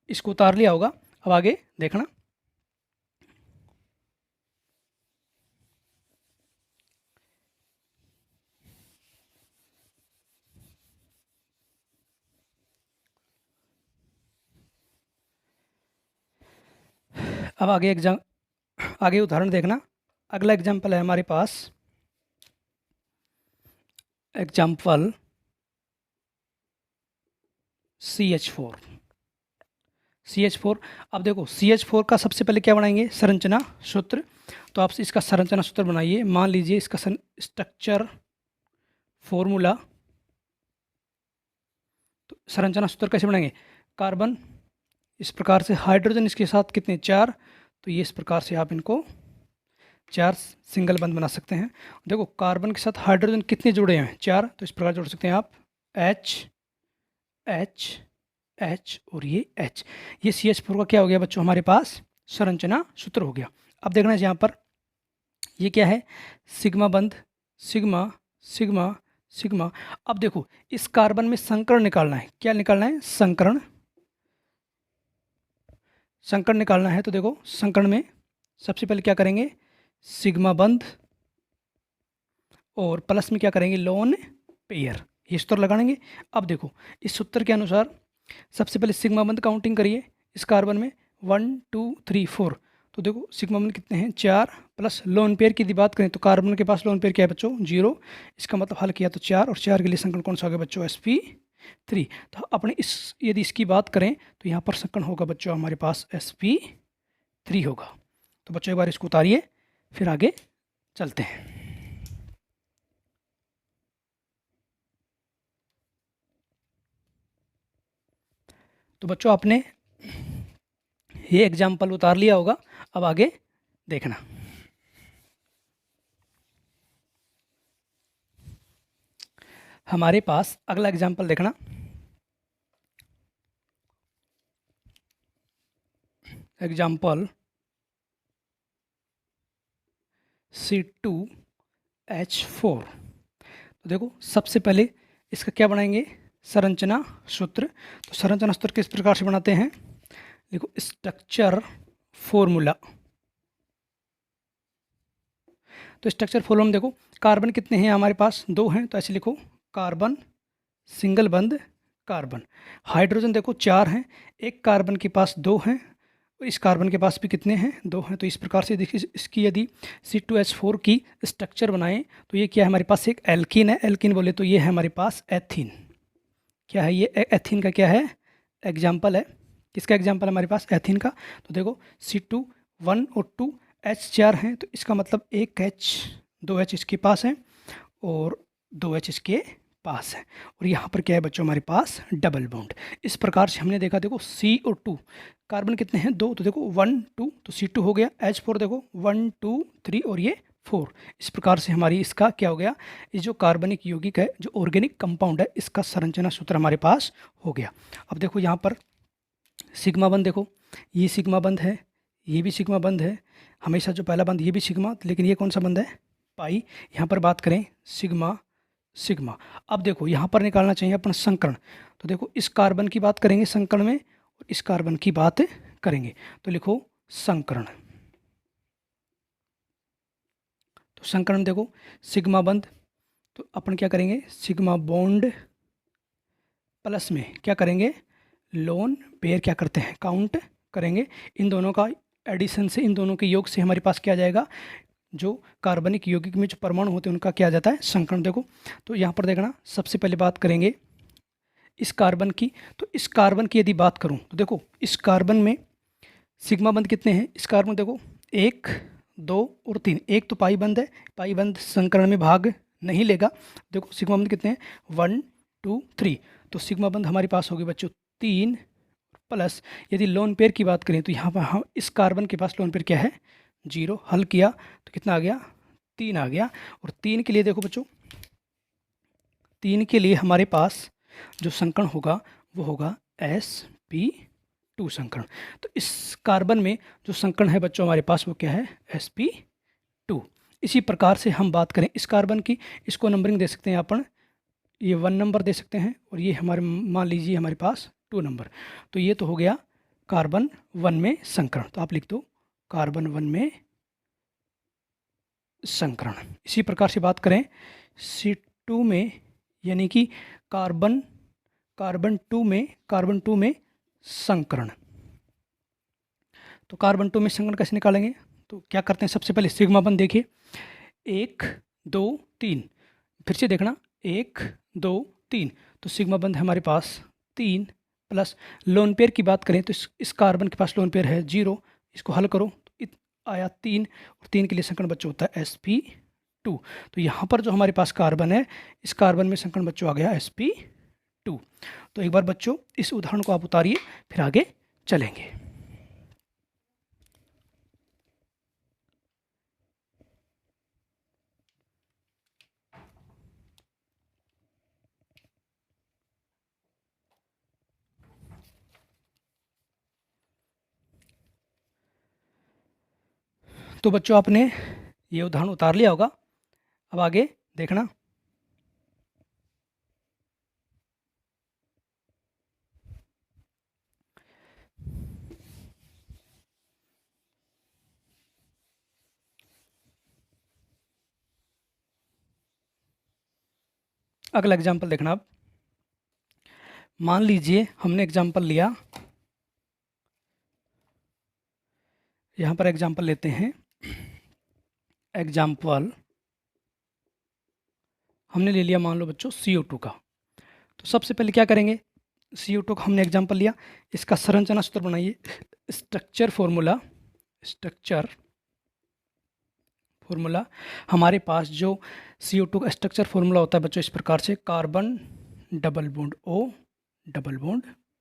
इसको उतार लिया होगा, अब आगे देखना। अब आगे उदाहरण देखना। अगला एग्जाम्पल है हमारे पास एग्जाम्पल CH4। CH4, अब देखो CH4 का सबसे पहले क्या बनाएंगे, संरचना सूत्र। तो आप इसका संरचना सूत्र बनाइए। मान लीजिए इसका स्ट्रक्चर फॉर्मूला, तो संरचना सूत्र कैसे बनाएंगे, कार्बन इस प्रकार से, हाइड्रोजन इसके साथ कितने 4, तो ये इस प्रकार से आप इनको 4 सिंगल बंद बना सकते हैं। देखो कार्बन के साथ हाइड्रोजन कितने जुड़े हैं, 4, तो इस प्रकार जोड़ सकते हैं आप H H H और ये H। ये CH4 का क्या हो गया बच्चों, हमारे पास संरचना सूत्र हो गया। अब देखना है यहाँ पर ये क्या है, सिग्मा बंध, सिग्मा सिग्मा सिग्मा। अब देखो इस कार्बन में संकरण निकालना है, क्या निकालना है, संकरण निकालना है। तो देखो संकरण में सबसे पहले क्या करेंगे, सिग्मा बंध और प्लस में क्या करेंगे, लोन पेयर। ये सूत्र लगाएंगे। अब देखो इस सूत्र के अनुसार सबसे पहले सिग्मा बंद काउंटिंग करिए इस कार्बन में 1 2 3 4। तो देखो सिग्मा बंद कितने हैं 4 प्लस लोन पेयर की यदि बात करें तो कार्बन के पास लोन पेयर क्या है बच्चों 0। इसका मतलब हल किया तो 4 और 4 के लिए संकरण कौन सा हो गया बच्चों sp3। तो अपने इस यदि इसकी बात करें तो यहाँ पर संकरण होगा बच्चों हमारे पास sp3 होगा। तो बच्चों एक बार इसको उतारिए फिर आगे चलते हैं। तो बच्चों आपने ये एग्जाम्पल उतार लिया होगा, अब आगे देखना। हमारे पास अगला एग्जाम्पल देखना। Example C2H4। तो देखो सबसे पहले इसका क्या बनाएंगे संरचना सूत्र। तो संरचना सूत्र किस प्रकार से बनाते हैं, देखो स्ट्रक्चर फॉर्मूला। तो स्ट्रक्चर फॉर्मूला में देखो कार्बन कितने हैं हमारे पास 2 हैं, तो ऐसे लिखो कार्बन सिंगल बंद कार्बन। हाइड्रोजन देखो 4 हैं, एक कार्बन के पास 2 हैं, इस कार्बन के पास भी कितने हैं 2 हैं। तो इस प्रकार से देखिए इसकी यदि C2H4 की स्ट्रक्चर बनाएं तो ये क्या है हमारे पास एक एल्कीन है। एल्कीन बोले तो ये है हमारे पास एथीन। क्या है ये एथीन का क्या है एग्जाम्पल है। किसका एग्जाम्पल है हमारे पास एथीन का। तो देखो C2 1 और 2 H4 हैं, तो इसका मतलब एक H 2 H इसके पास है और 2 H इसके पास है। और यहाँ पर क्या है बच्चों हमारे पास डबल बॉन्ड। इस प्रकार से हमने देखा देखो C और 2 कार्बन कितने हैं 2, तो देखो 1 2 तो C2 हो गया। H4 देखो 1 2 3 और ये 4। इस प्रकार से हमारी इसका क्या हो गया, ये जो कार्बनिक यौगिक है जो ऑर्गेनिक कंपाउंड है इसका संरचना सूत्र हमारे पास हो गया। अब देखो यहाँ पर सिग्मा बंद देखो ये सिग्मा बंद है, ये भी सिग्मा बंद है, हमेशा जो पहला बंद ये भी सिग्मा, लेकिन ये कौन सा बंद है पाई। यहाँ पर बात करें सिग्मा सिग्मा। अब देखो यहाँ पर निकालना चाहिए अपन संकरण। तो देखो इस कार्बन की बात करेंगे संकरण में और इस कार्बन की बात करेंगे, तो लिखो संकरण। तो संकरण देखो सिग्मा बंद, तो अपन क्या करेंगे सिग्मा बॉन्ड प्लस में क्या करेंगे लोन पेयर क्या करते हैं काउंट करेंगे। इन दोनों का एडिशन से इन दोनों के योग से हमारे पास क्या आ जाएगा, जो कार्बनिक यौगिक में जो परमाणु होते हैं उनका क्या आ जाता है संकरण। देखो तो यहाँ पर देखना सबसे पहले बात करेंगे इस कार्बन की। तो इस कार्बन की यदि बात करूँ तो देखो इस कार्बन में सिग्मा बंद कितने हैं, इस कार्बन देखो 1 2 और 3। एक तो पाई बंद है, पाई बंद संकरण में भाग नहीं लेगा। देखो सिग्मा बंद कितने हैं 1 2 3। तो सिग्मा बंद हमारे पास होगी बच्चों 3 प्लस यदि लोन पेयर की बात करें तो यहाँ पर हम इस कार्बन के पास लोन पेयर क्या है 0। हल किया तो कितना आ गया 3 आ गया। और 3 के लिए देखो बच्चों 3 के लिए हमारे पास जो संकरण होगा वो होगा sp2 संकरण। तो इस कार्बन में जो संकरण है बच्चों हमारे पास वो क्या है sp2। इसी प्रकार से हम बात करें इस कार्बन की, इसको नंबरिंग दे सकते हैं अपन, ये 1 नंबर दे सकते हैं और ये हमारे मान लीजिए हमारे पास 2 नंबर। तो ये तो हो गया कार्बन 1 में संकरण। तो आप लिख दो कार्बन 1 में संकरण। इसी प्रकार से बात करें C2 में यानी कि कार्बन कार्बन 2 में संकरण। तो कार्बन 2 में संकरण कैसे निकालेंगे, तो क्या करते हैं सबसे पहले सिग्मा बंद देखिए 1 2 3। फिर से देखना 1 2 3। तो सिग्मा बंद है हमारे पास 3 प्लस लोन पेयर की बात करें तो इस कार्बन के पास लोन पेयर है 0। इसको हल करो तो आया 3 और 3 के लिए संकरण बच्चों होता है sp2। तो यहाँ पर जो हमारे पास कार्बन है इस कार्बन में संकरण बच्चों आ गया sp2। तो एक बार बच्चों इस उदाहरण को आप उतारिए फिर आगे चलेंगे। तो बच्चों आपने ये उदाहरण उतार लिया होगा, अब आगे देखना। अगला एग्जाम्पल देखना आप। मान लीजिए हमने एग्जाम्पल लिया, यहाँ पर एग्जाम्पल लेते हैं। एग्जाम्पल हमने ले लिया मान लो बच्चों CO2 का। तो सबसे पहले क्या करेंगे, CO2 का हमने एग्जाम्पल लिया, इसका संरचना सूत्र बनाइए। स्ट्रक्चर फॉर्मूला हमारे पास जो CO2 का स्ट्रक्चर फॉर्मूला होता है बच्चों इस प्रकार से, कार्बन डबल बॉन्ड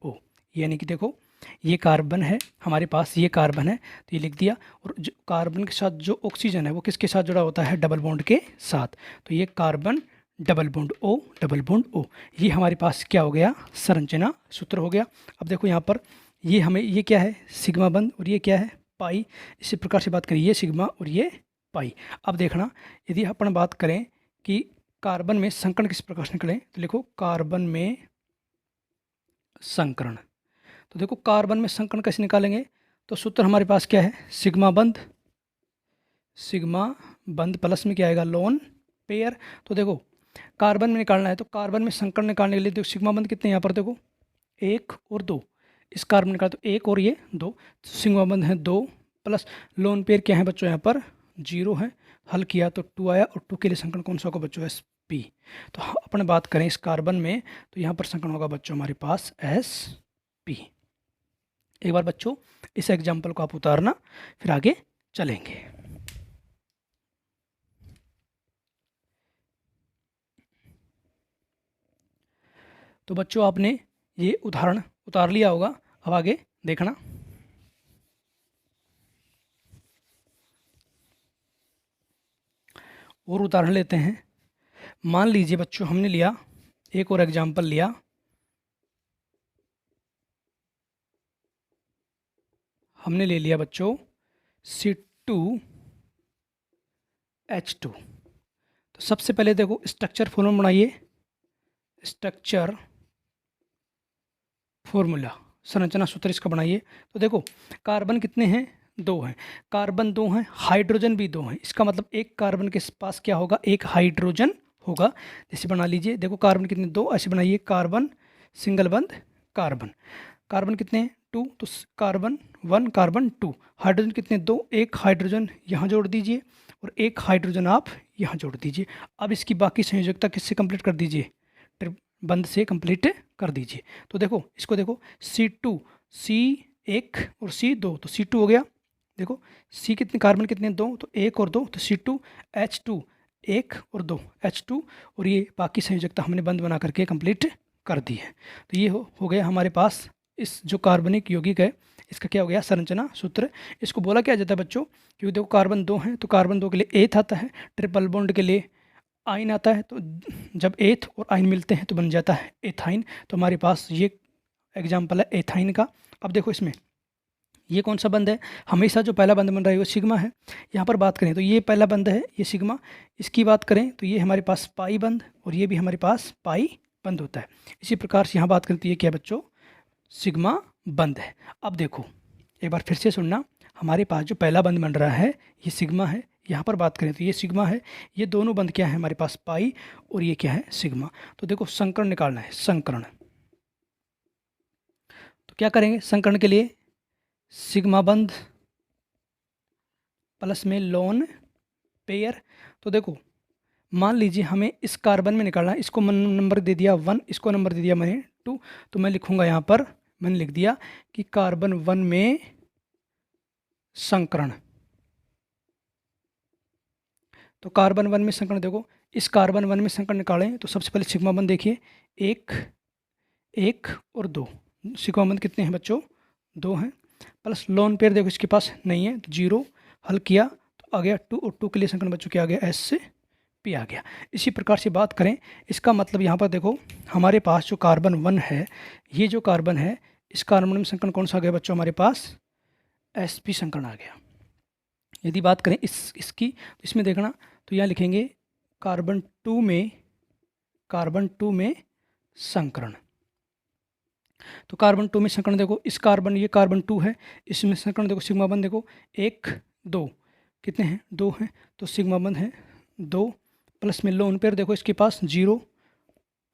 O, यानी कि देखो ये कार्बन है हमारे पास, ये कार्बन है तो ये लिख दिया, और जो कार्बन के साथ जो ऑक्सीजन है वो किसके साथ जुड़ा होता है, डबल बॉन्ड के साथ, तो ये कार्बन डबल बॉन्ड O, ये हमारे पास क्या हो गया, संरचना सूत्र हो गया। अब देखो यहाँ पर ये हमें, ये क्या है, सिग्मा बंद, और ये क्या है, पाई। इसी प्रकार से बात करें, ये सिग्मा और ये पाई। अब देखना, यदि अपन बात करें कि कार्बन में संकरण किस प्रकार से निकले, तो लिखो कार्बन में संकरण। तो देखो कार्बन में संकरण कैसे निकालेंगे, तो सूत्र हमारे पास क्या है, सिग्मा बंद प्लस में क्या आएगा, लोन पेयर। तो देखो कार्बन में निकालना है, तो कार्बन में संकरण निकालने के लिए देखो सिग्मा बंद कितने यहाँ पर, देखो 1 और 2, इस कार्बन निकाल तो 1 और ये 2, सिग्मा बंद है 2 प्लस लोन पेयर क्या है बच्चों, यहाँ पर 0 है, हल किया तो 2 आया, और 2 के लिए संकरण कौन सा होगा बच्चों, SP। तो अपन बात करें इस कार्बन में, तो यहाँ पर संकरण होगा बच्चों हमारे पास SP। एक बार बच्चों इस एग्जाम्पल को आप उतारना, फिर आगे चलेंगे। तो बच्चों आपने ये उदाहरण उतार लिया होगा, अब आगे देखना। और उदाहरण लेते हैं। मान लीजिए बच्चों हमने लिया एक और एग्जाम्पल लिया, हमने ले लिया बच्चों C2H2। तो सबसे पहले देखो स्ट्रक्चर फॉर्मूला बनाइए, स्ट्रक्चर फॉर्मूला संरचना सूत्र इसका बनाइए। तो देखो कार्बन कितने हैं, 2 हैं, कार्बन 2 हैं, हाइड्रोजन भी 2 हैं, इसका मतलब एक कार्बन के पास क्या होगा, एक हाइड्रोजन होगा। जैसे बना लीजिए, देखो कार्बन कितने, 2, ऐसे बनाइए, कार्बन सिंगल बंद कार्बन कितने हैं, 2, तो कार्बन 1 कार्बन 2, हाइड्रोजन कितने, 2, एक हाइड्रोजन यहाँ जोड़ दीजिए और एक हाइड्रोजन आप यहाँ जोड़ दीजिए। अब इसकी बाकी संयोजकता किससे कंप्लीट कर दीजिए, बंद से कंप्लीट कर दीजिए। तो देखो इसको देखो, C2 C1 और C2, तो C2 हो गया, देखो C कितने, कार्बन कितने, 2, तो 1 और 2, तो C2H2 1 और 2 H2, और ये बाकी संयोजकता हमने बंद बना करके कंप्लीट कर दी है। तो ये हो गया हमारे पास इस जो कार्बनिक यौगिक है इसका क्या हो गया, संरचना सूत्र। इसको बोला क्या जाता है बच्चों, क्योंकि देखो कार्बन 2 हैं तो कार्बन 2 के लिए एथ आता है, ट्रिपल बॉन्ड के लिए आइन आता है, तो जब एथ और आइन मिलते हैं तो बन जाता है एथाइन। तो हमारे पास ये एग्जाम्पल है एथाइन का। अब देखो इसमें ये कौन सा बंद है, हमेशा जो पहला बंद बन रहा है वो सिग्मा है। यहाँ पर बात करें तो ये पहला बंद है, ये सिग्मा। इसकी बात करें तो ये हमारे पास पाई बंद, और ये भी हमारे पास पाई बंद होता है। इसी प्रकार से यहाँ बात करें तो ये क्या बच्चों, सिग्मा बंद है। अब देखो एक बार फिर से सुनना, हमारे पास जो पहला बंद बन रहा है ये सिग्मा है, यहाँ पर बात करें तो ये सिग्मा है, ये दोनों बंद क्या है हमारे पास, पाई, और ये क्या है, सिग्मा। तो देखो संकरण निकालना है, संकरण। तो क्या करेंगे संकरण के लिए, सिग्मा बंद प्लस में लोन पेयर। तो देखो मान लीजिए हमें इस कार्बन में निकालना है, इसको नंबर दे दिया 1, इसको नंबर दे दिया मैंने 2, तो मैं लिखूंगा यहाँ पर, मैंने लिख दिया कि कार्बन 1 में संकरण। तो कार्बन 1 में संकरण, देखो इस कार्बन 1 में संकरण निकालें तो सबसे पहले सिग्मा बंद देखिए, 1 और 2, सिग्मा बंद कितने हैं बच्चों, 2 हैं, प्लस लोन पेयर देखो इसके पास नहीं है तो 0, हल किया तो आ गया 2, और 2 के लिए संकरण बच्चों क्या आ गया, SP आ गया। इसी प्रकार से बात करें, इसका मतलब यहाँ पर देखो हमारे पास जो कार्बन 1 है, ये जो कार्बन है, इस कार्बन में संकरण कौन सा आ गया बच्चों, हमारे पास SP संकरण आ गया। यदि बात करें इसकी तो इसमें देखना, तो यहाँ लिखेंगे कार्बन 2 में संकरण। तो कार्बन 2 में संकरण देखो, इस कार्बन, ये कार्बन 2 है, इसमें संकरण देखो सिग्मा बंद देखो 1 2 कितने हैं, 2 हैं, तो सिग्मा बंद है 2, प्लस में लोन पेयर देखो इसके पास 0,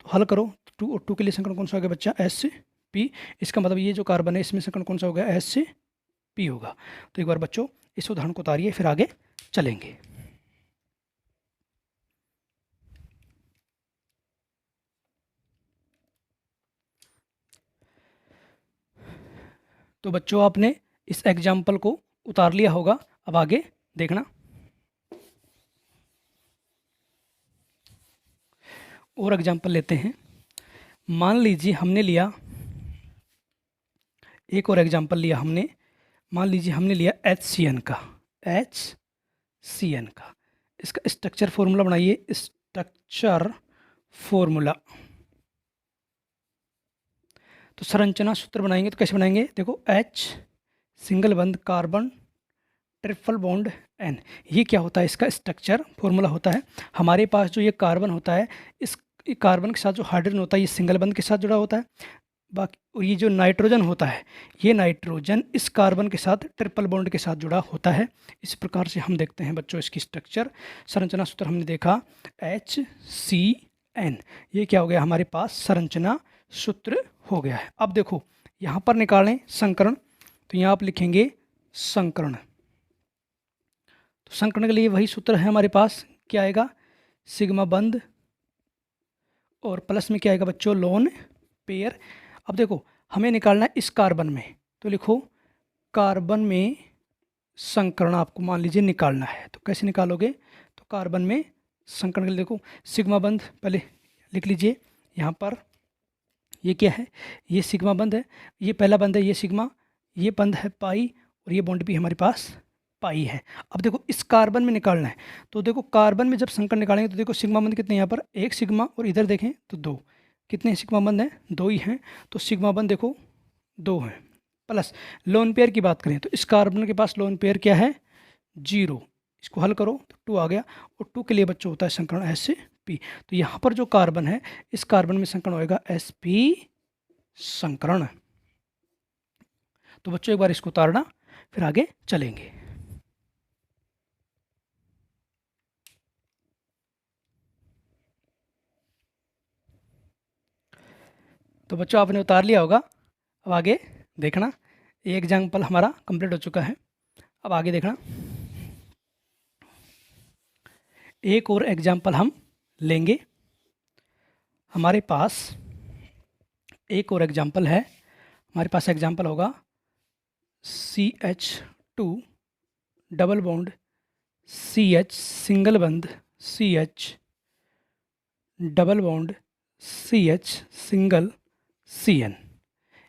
तो हल करो, 2 और 2 के लिए संकरण कौन सा हो गया बच्चा, Sp। इसका मतलब ये जो कार्बन है इसमें संकरण कौन सा हो गया, Sp होगा। तो एक बार बच्चों इस उदाहरण को उतारिए, फिर आगे चलेंगे। तो बच्चों आपने इस एग्जाम्पल को उतार लिया होगा, अब आगे देखना। और एग्जाम्पल लेते हैं। मान लीजिए हमने लिया एक और एग्जाम्पल लिया हमने, मान लीजिए हमने लिया HCN का, HCN का। इसका स्ट्रक्चर फॉर्मूला बनाइए, स्ट्रक्चर फॉर्मूला। तो संरचना सूत्र बनाएंगे तो कैसे बनाएंगे, देखो H सिंगल बंद कार्बन ट्रिपल बॉन्ड N। ये क्या होता है, इसका स्ट्रक्चर फॉर्मूला होता है। हमारे पास जो ये कार्बन होता है, इस कार्बन के साथ जो हाइड्रोजन होता है ये सिंगल बंद के साथ जुड़ा होता है। बाकी और ये जो नाइट्रोजन होता है, ये नाइट्रोजन इस कार्बन के साथ ट्रिपल बॉन्ड के साथ जुड़ा होता है। इस प्रकार से हम देखते हैं बच्चों इसकी स्ट्रक्चर। संरचना सूत्र हमने देखा HCN, ये क्या हो गया हमारे पास, संरचना सूत्र हो गया है। अब देखो यहाँ पर निकालें संकरण, तो यहाँ आप लिखेंगे संकरण। तो संकरण के लिए वही सूत्र है हमारे पास, क्या आएगा, सिग्मा बंद और प्लस में क्या आएगा बच्चों, लोन पेयर। अब देखो हमें निकालना है इस कार्बन में, तो लिखो कार्बन में संकरण आपको मान लीजिए निकालना है। तो कैसे निकालोगे, तो कार्बन में संकरण के लिए देखो सिग्मा बंद पहले लिख लीजिए। यहाँ पर ये क्या है, ये सिग्मा बंद है, ये पहला बंद है, ये सिग्मा, ये बंद है पाई, और ये बॉन्ड भी हमारे पास पाई है। अब देखो इस कार्बन में निकालना है, तो देखो कार्बन में जब संकरण निकालेंगे तो देखो सिग्मा बंद कितने, यहाँ पर एक सिग्मा और इधर देखें तो 2, कितने सिग्मा बंद हैं, 2 ही हैं। तो सिग्मा बंद देखो 2 हैं। प्लस लोन पेयर की बात करें तो इस कार्बन के पास लोन पेयर क्या है, 0। इसको हल करो तो 2 आ गया, और 2 के लिए बच्चों होता है संकरण Sp। तो यहाँ पर जो कार्बन है इस कार्बन में संकरण होएगा Sp संकरण। तो बच्चों एक बार इसको उतारना, फिर आगे चलेंगे। तो बच्चों आपने उतार लिया होगा, अब आगे देखना। ये एग्जाम्पल हमारा कंप्लीट हो चुका है, अब आगे देखना। एक और एग्जाम्पल हम लेंगे। हमारे पास एक और एग्जाम्पल है, हमारे पास एग्जाम्पल होगा CH2 double bond CH single बंद CH double bond CH single CN।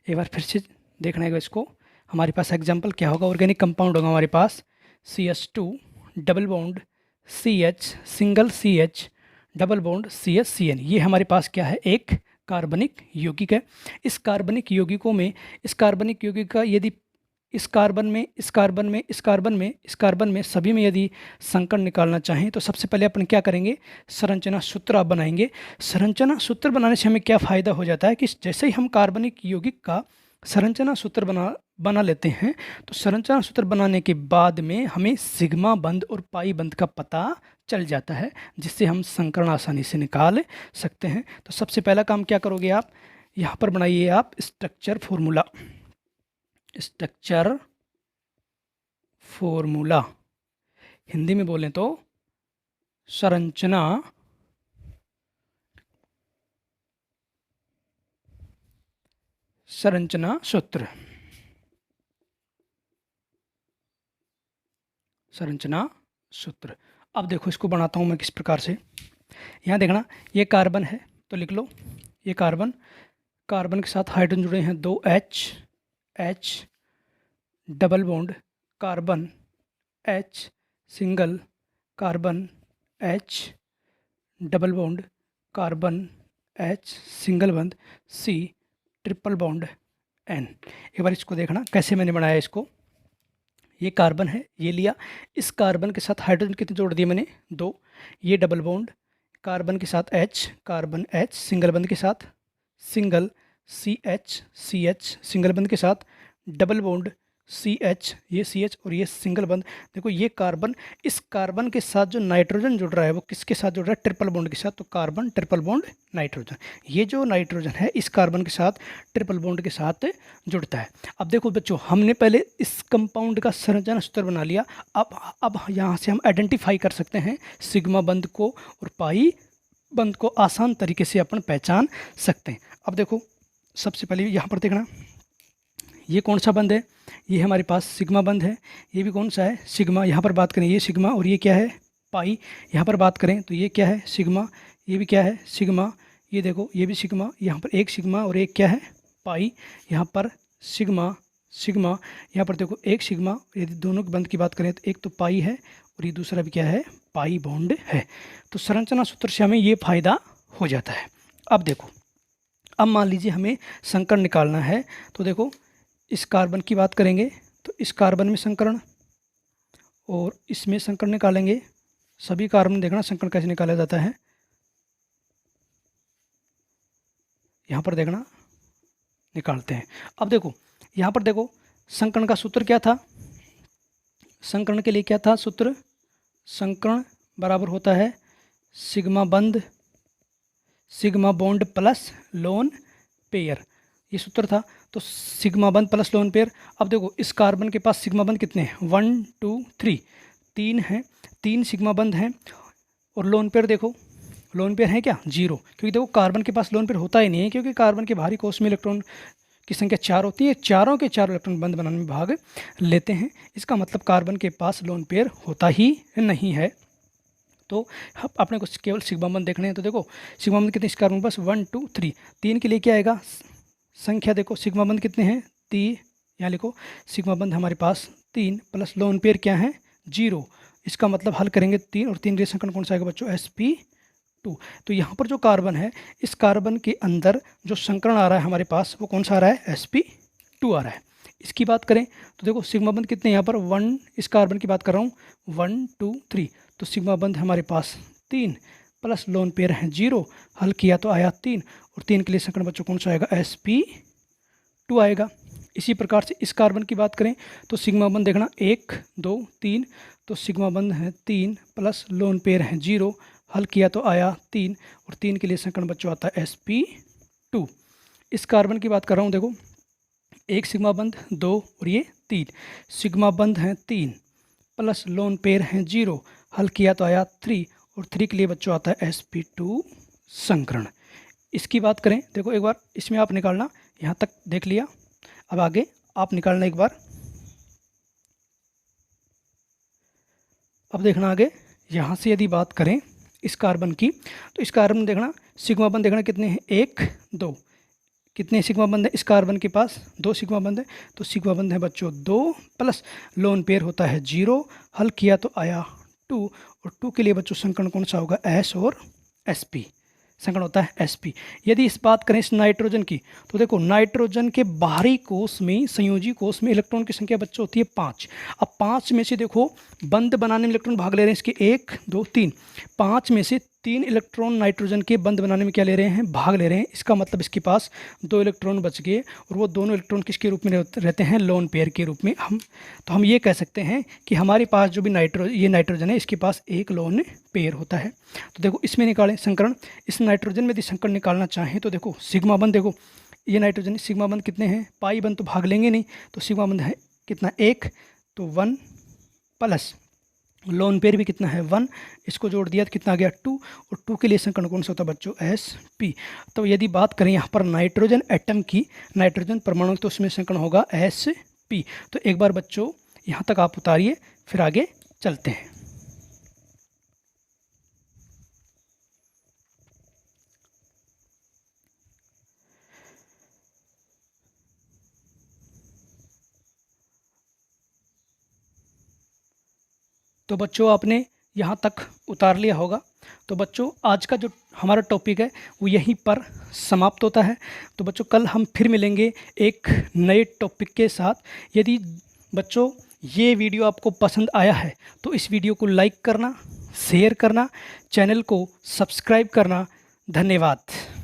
एक बार फिर से देखना है इसको। हमारे पास एग्जाम्पल क्या होगा, ऑर्गेनिक कंपाउंड होगा हमारे पास CH2 double bond CH single CH double bond CH CN। ये हमारे पास क्या है, एक कार्बनिक यौगिक है। इस कार्बनिक यौगिकों में, इस कार्बनिक यौगिक का यदि इस कार्बन में, इस कार्बन में, इस कार्बन में, इस कार्बन में सभी में यदि संकरण निकालना चाहें तो सबसे पहले अपन क्या करेंगे, संरचना सूत्र आप बनाएंगे। संरचना सूत्र बनाने से हमें क्या फ़ायदा हो जाता है कि जैसे ही हम कार्बनिक यौगिक का संरचना सूत्र बना लेते हैं, तो संरचना सूत्र बनाने के बाद में हमें सिग्मा बंद और पाई बंद का पता चल जाता है, जिससे हम संकरण आसानी से निकाल सकते हैं। तो सबसे पहला काम क्या करोगे आप, यहाँ पर बनाइए आप structure formula. Structure formula Hindi में बोलें तो संरचना सूत्र। संरचना सूत्र। अब देखो इसको बनाता हूँ मैं किस प्रकार से। यहाँ देखना, ये कार्बन है तो लिख लो, ये कार्बन, कार्बन के साथ हाइड्रोजन जुड़े हैं 2 H double bond carbon H single carbon H double bond carbon H single bond C triple bond N। एक बार इसको देखना कैसे मैंने बनाया इसको। ये कार्बन है, ये लिया, इस कार्बन के साथ हाइड्रोजन कितने जोड़ दिए मैंने, 2। ये डबल बॉन्ड कार्बन के साथ H, कार्बन H सिंगल बंद के साथ सिंगल CH सिंगल बंद के साथ डबल बॉन्ड CH, ये CH और ये सिंगल बंद। देखो ये कार्बन, इस कार्बन के साथ जो नाइट्रोजन जुड़ रहा है वो किसके साथ जुड़ रहा है? ट्रिपल बॉन्ड के साथ। तो कार्बन ट्रिपल बॉन्ड नाइट्रोजन, ये जो नाइट्रोजन है इस कार्बन के साथ ट्रिपल बॉन्ड के साथ जुड़ता है। अब देखो बच्चों, हमने पहले इस कंपाउंड का संरचना सूत्र बना लिया। अब यहाँ से हम आइडेंटिफाई कर सकते हैं सिग्मा बंद को और पाई बंद को आसान तरीके से अपन पहचान सकते हैं। अब देखो सबसे पहले यहाँ पर देखना, ये कौन सा बंद है? ये हमारे पास सिग्मा बंद है। ये भी कौन सा है? सिग्मा। यहाँ पर बात करें ये सिग्मा और ये क्या है? पाई। यहाँ पर बात करें तो ये क्या है? सिग्मा। ये भी क्या है? सिग्मा। ये देखो ये भी सिग्मा। यहाँ पर एक सिग्मा और एक क्या है? पाई। यहाँ पर सिग्मा सिग्मा। यहाँ पर देखो एक सिग्मा। यदि दोनों के बंद की बात करें तो एक तो पाई है और ये दूसरा भी क्या है? पाई बॉन्ड है। तो संरचना सूत्र से हमें ये फायदा हो जाता है। अब देखो, अब मान लीजिए हमें संकरण निकालना है। तो देखो इस कार्बन की बात करेंगे तो इस कार्बन में संकरण और इसमें संकरण निकालेंगे। सभी कार्बन देखना संकरण कैसे निकाला जाता है। यहाँ पर देखना निकालते हैं। अब देखो यहाँ पर देखो संकरण का सूत्र क्या था? संकरण के लिए क्या था सूत्र? संकरण बराबर होता है सिग्मा बंद, sigma bond plus lone pair, ये सूत्र था। तो सिग्मा बंद प्लस लोन पेयर। अब देखो इस कार्बन के पास सिग्मा बंद कितने हैं? 1 2 3, 3 हैं, 3 सिग्मा बंद हैं। और लोन पेयर देखो, लोन पेयर है क्या? 0, क्योंकि देखो कार्बन के पास लोन पेयर होता ही नहीं है, क्योंकि कार्बन के बाहरी कोष में इलेक्ट्रॉन की संख्या 4 होती है। चारों के चारों इलेक्ट्रॉन बंद बनाने में भाग लेते हैं। इसका मतलब कार्बन के पास लोन पेयर होता ही नहीं है। तो अपने को केवल सिग्मा बंद देखने हैं। तो देखो सिग्मा बंद कितने इस कार्बन के पास? 1 2 3, 3 के लिए क्या आएगा? संख्या देखो सिग्मा बंद कितने हैं? 3। यहाँ लिखो सिग्मा बंद हमारे पास 3 प्लस लोन पेयर क्या है? 0। इसका मतलब हल करेंगे 3 और 3 के संकरण कौन सा आएगा बच्चों? sp2। तो यहाँ पर जो कार्बन है, इस कार्बन के अंदर जो संकरण आ रहा है हमारे पास वो कौन सा आ रहा है? sp2 आ रहा है। इसकी बात करें तो देखो सिग्मा बंद कितने यहाँ पर? 1, इस कार्बन की बात कर रहा हूँ, 1 2 3। तो सिग्मा बंद हमारे पास 3 प्लस लोन पेयर है 0। हल किया तो आया 3 और 3 के लिए संकरण बच्चों कौन सा आएगा? sp2 आएगा। इसी प्रकार से इस कार्बन की बात करें तो सिग्मा बंद देखना 1 2 3। तो सिग्मा बंद है 3 प्लस लोन पेयर है 0। हल किया तो आया 3 और 3 के लिए संकरण बच्चों आता है sp2। इस कार्बन की बात कर रहा हूँ, देखो एक सिग्मा बंद 2 और ये 3। सिग्मा बंद है 3 प्लस लोन पेयर है 0। हल किया तो आया 3 और 3 के लिए बच्चों आता है sp2 संकरण। इसकी बात करें, देखो एक बार इसमें आप निकालना, यहाँ तक देख लिया, अब आगे आप निकालना एक बार। अब देखना आगे, यहाँ से यदि बात करें इस कार्बन की तो इस कार्बन में देखना सिग्मा बंद देखना कितने हैं? 1 2। कितने सिग्मा बंद है इस कार्बन के पास? 2 सिग्मा बंद है। तो सिग्मा बंद है बच्चों 2 प्लस लोन पेयर होता है 0। हल किया तो आया 2 और 2 के लिए बच्चों संकरण कौन सा होगा? s और sp, संकरण होता है sp। यदि इस बात करें इस नाइट्रोजन की तो देखो नाइट्रोजन के बाहरी कोष में, संयोजी कोष में इलेक्ट्रॉन की संख्या बच्चों होती है 5। अब 5 में से देखो बंद बनाने में इलेक्ट्रॉन भाग ले रहे हैं इसके 1 2 3। 5 में से 3 इलेक्ट्रॉन नाइट्रोजन के बंद बनाने में क्या ले रहे हैं? भाग ले रहे हैं। इसका मतलब इसके पास 2 इलेक्ट्रॉन बच गए और वो दोनों इलेक्ट्रॉन किसके रूप में रहते हैं? लोन पेयर के रूप में। हम ये कह सकते हैं कि हमारे पास जो भी ये नाइट्रोजन है इसके पास एक लोन पेयर होता है। तो देखो इसमें निकालें संकरण, इस नाइट्रोजन में यदि संकरण निकालना चाहें तो देखो सिग्मा बंद, देखो ये नाइट्रोजन सिग्मा बंद कितने हैं? पाई बंद तो भाग लेंगे नहीं, तो सिग्मा बंद है कितना? 1। तो 1 प्लस लोन पेयर भी कितना है? 1। इसको जोड़ दिया तो कितना आ गया? 2 और 2 के लिए संकरण कौन सा होता है बच्चों? sp। तो यदि बात करें यहाँ पर नाइट्रोजन एटम की, नाइट्रोजन परमाणु, तो उसमें संकरण होगा sp। तो एक बार बच्चों यहाँ तक आप उतारिए, फिर आगे चलते हैं। तो बच्चों आपने यहाँ तक उतार लिया होगा। तो बच्चों आज का जो हमारा टॉपिक है वो यहीं पर समाप्त होता है। तो बच्चों कल हम फिर मिलेंगे एक नए टॉपिक के साथ। यदि बच्चों ये वीडियो आपको पसंद आया है तो इस वीडियो को लाइक करना, शेयर करना, चैनल को सब्सक्राइब करना। धन्यवाद।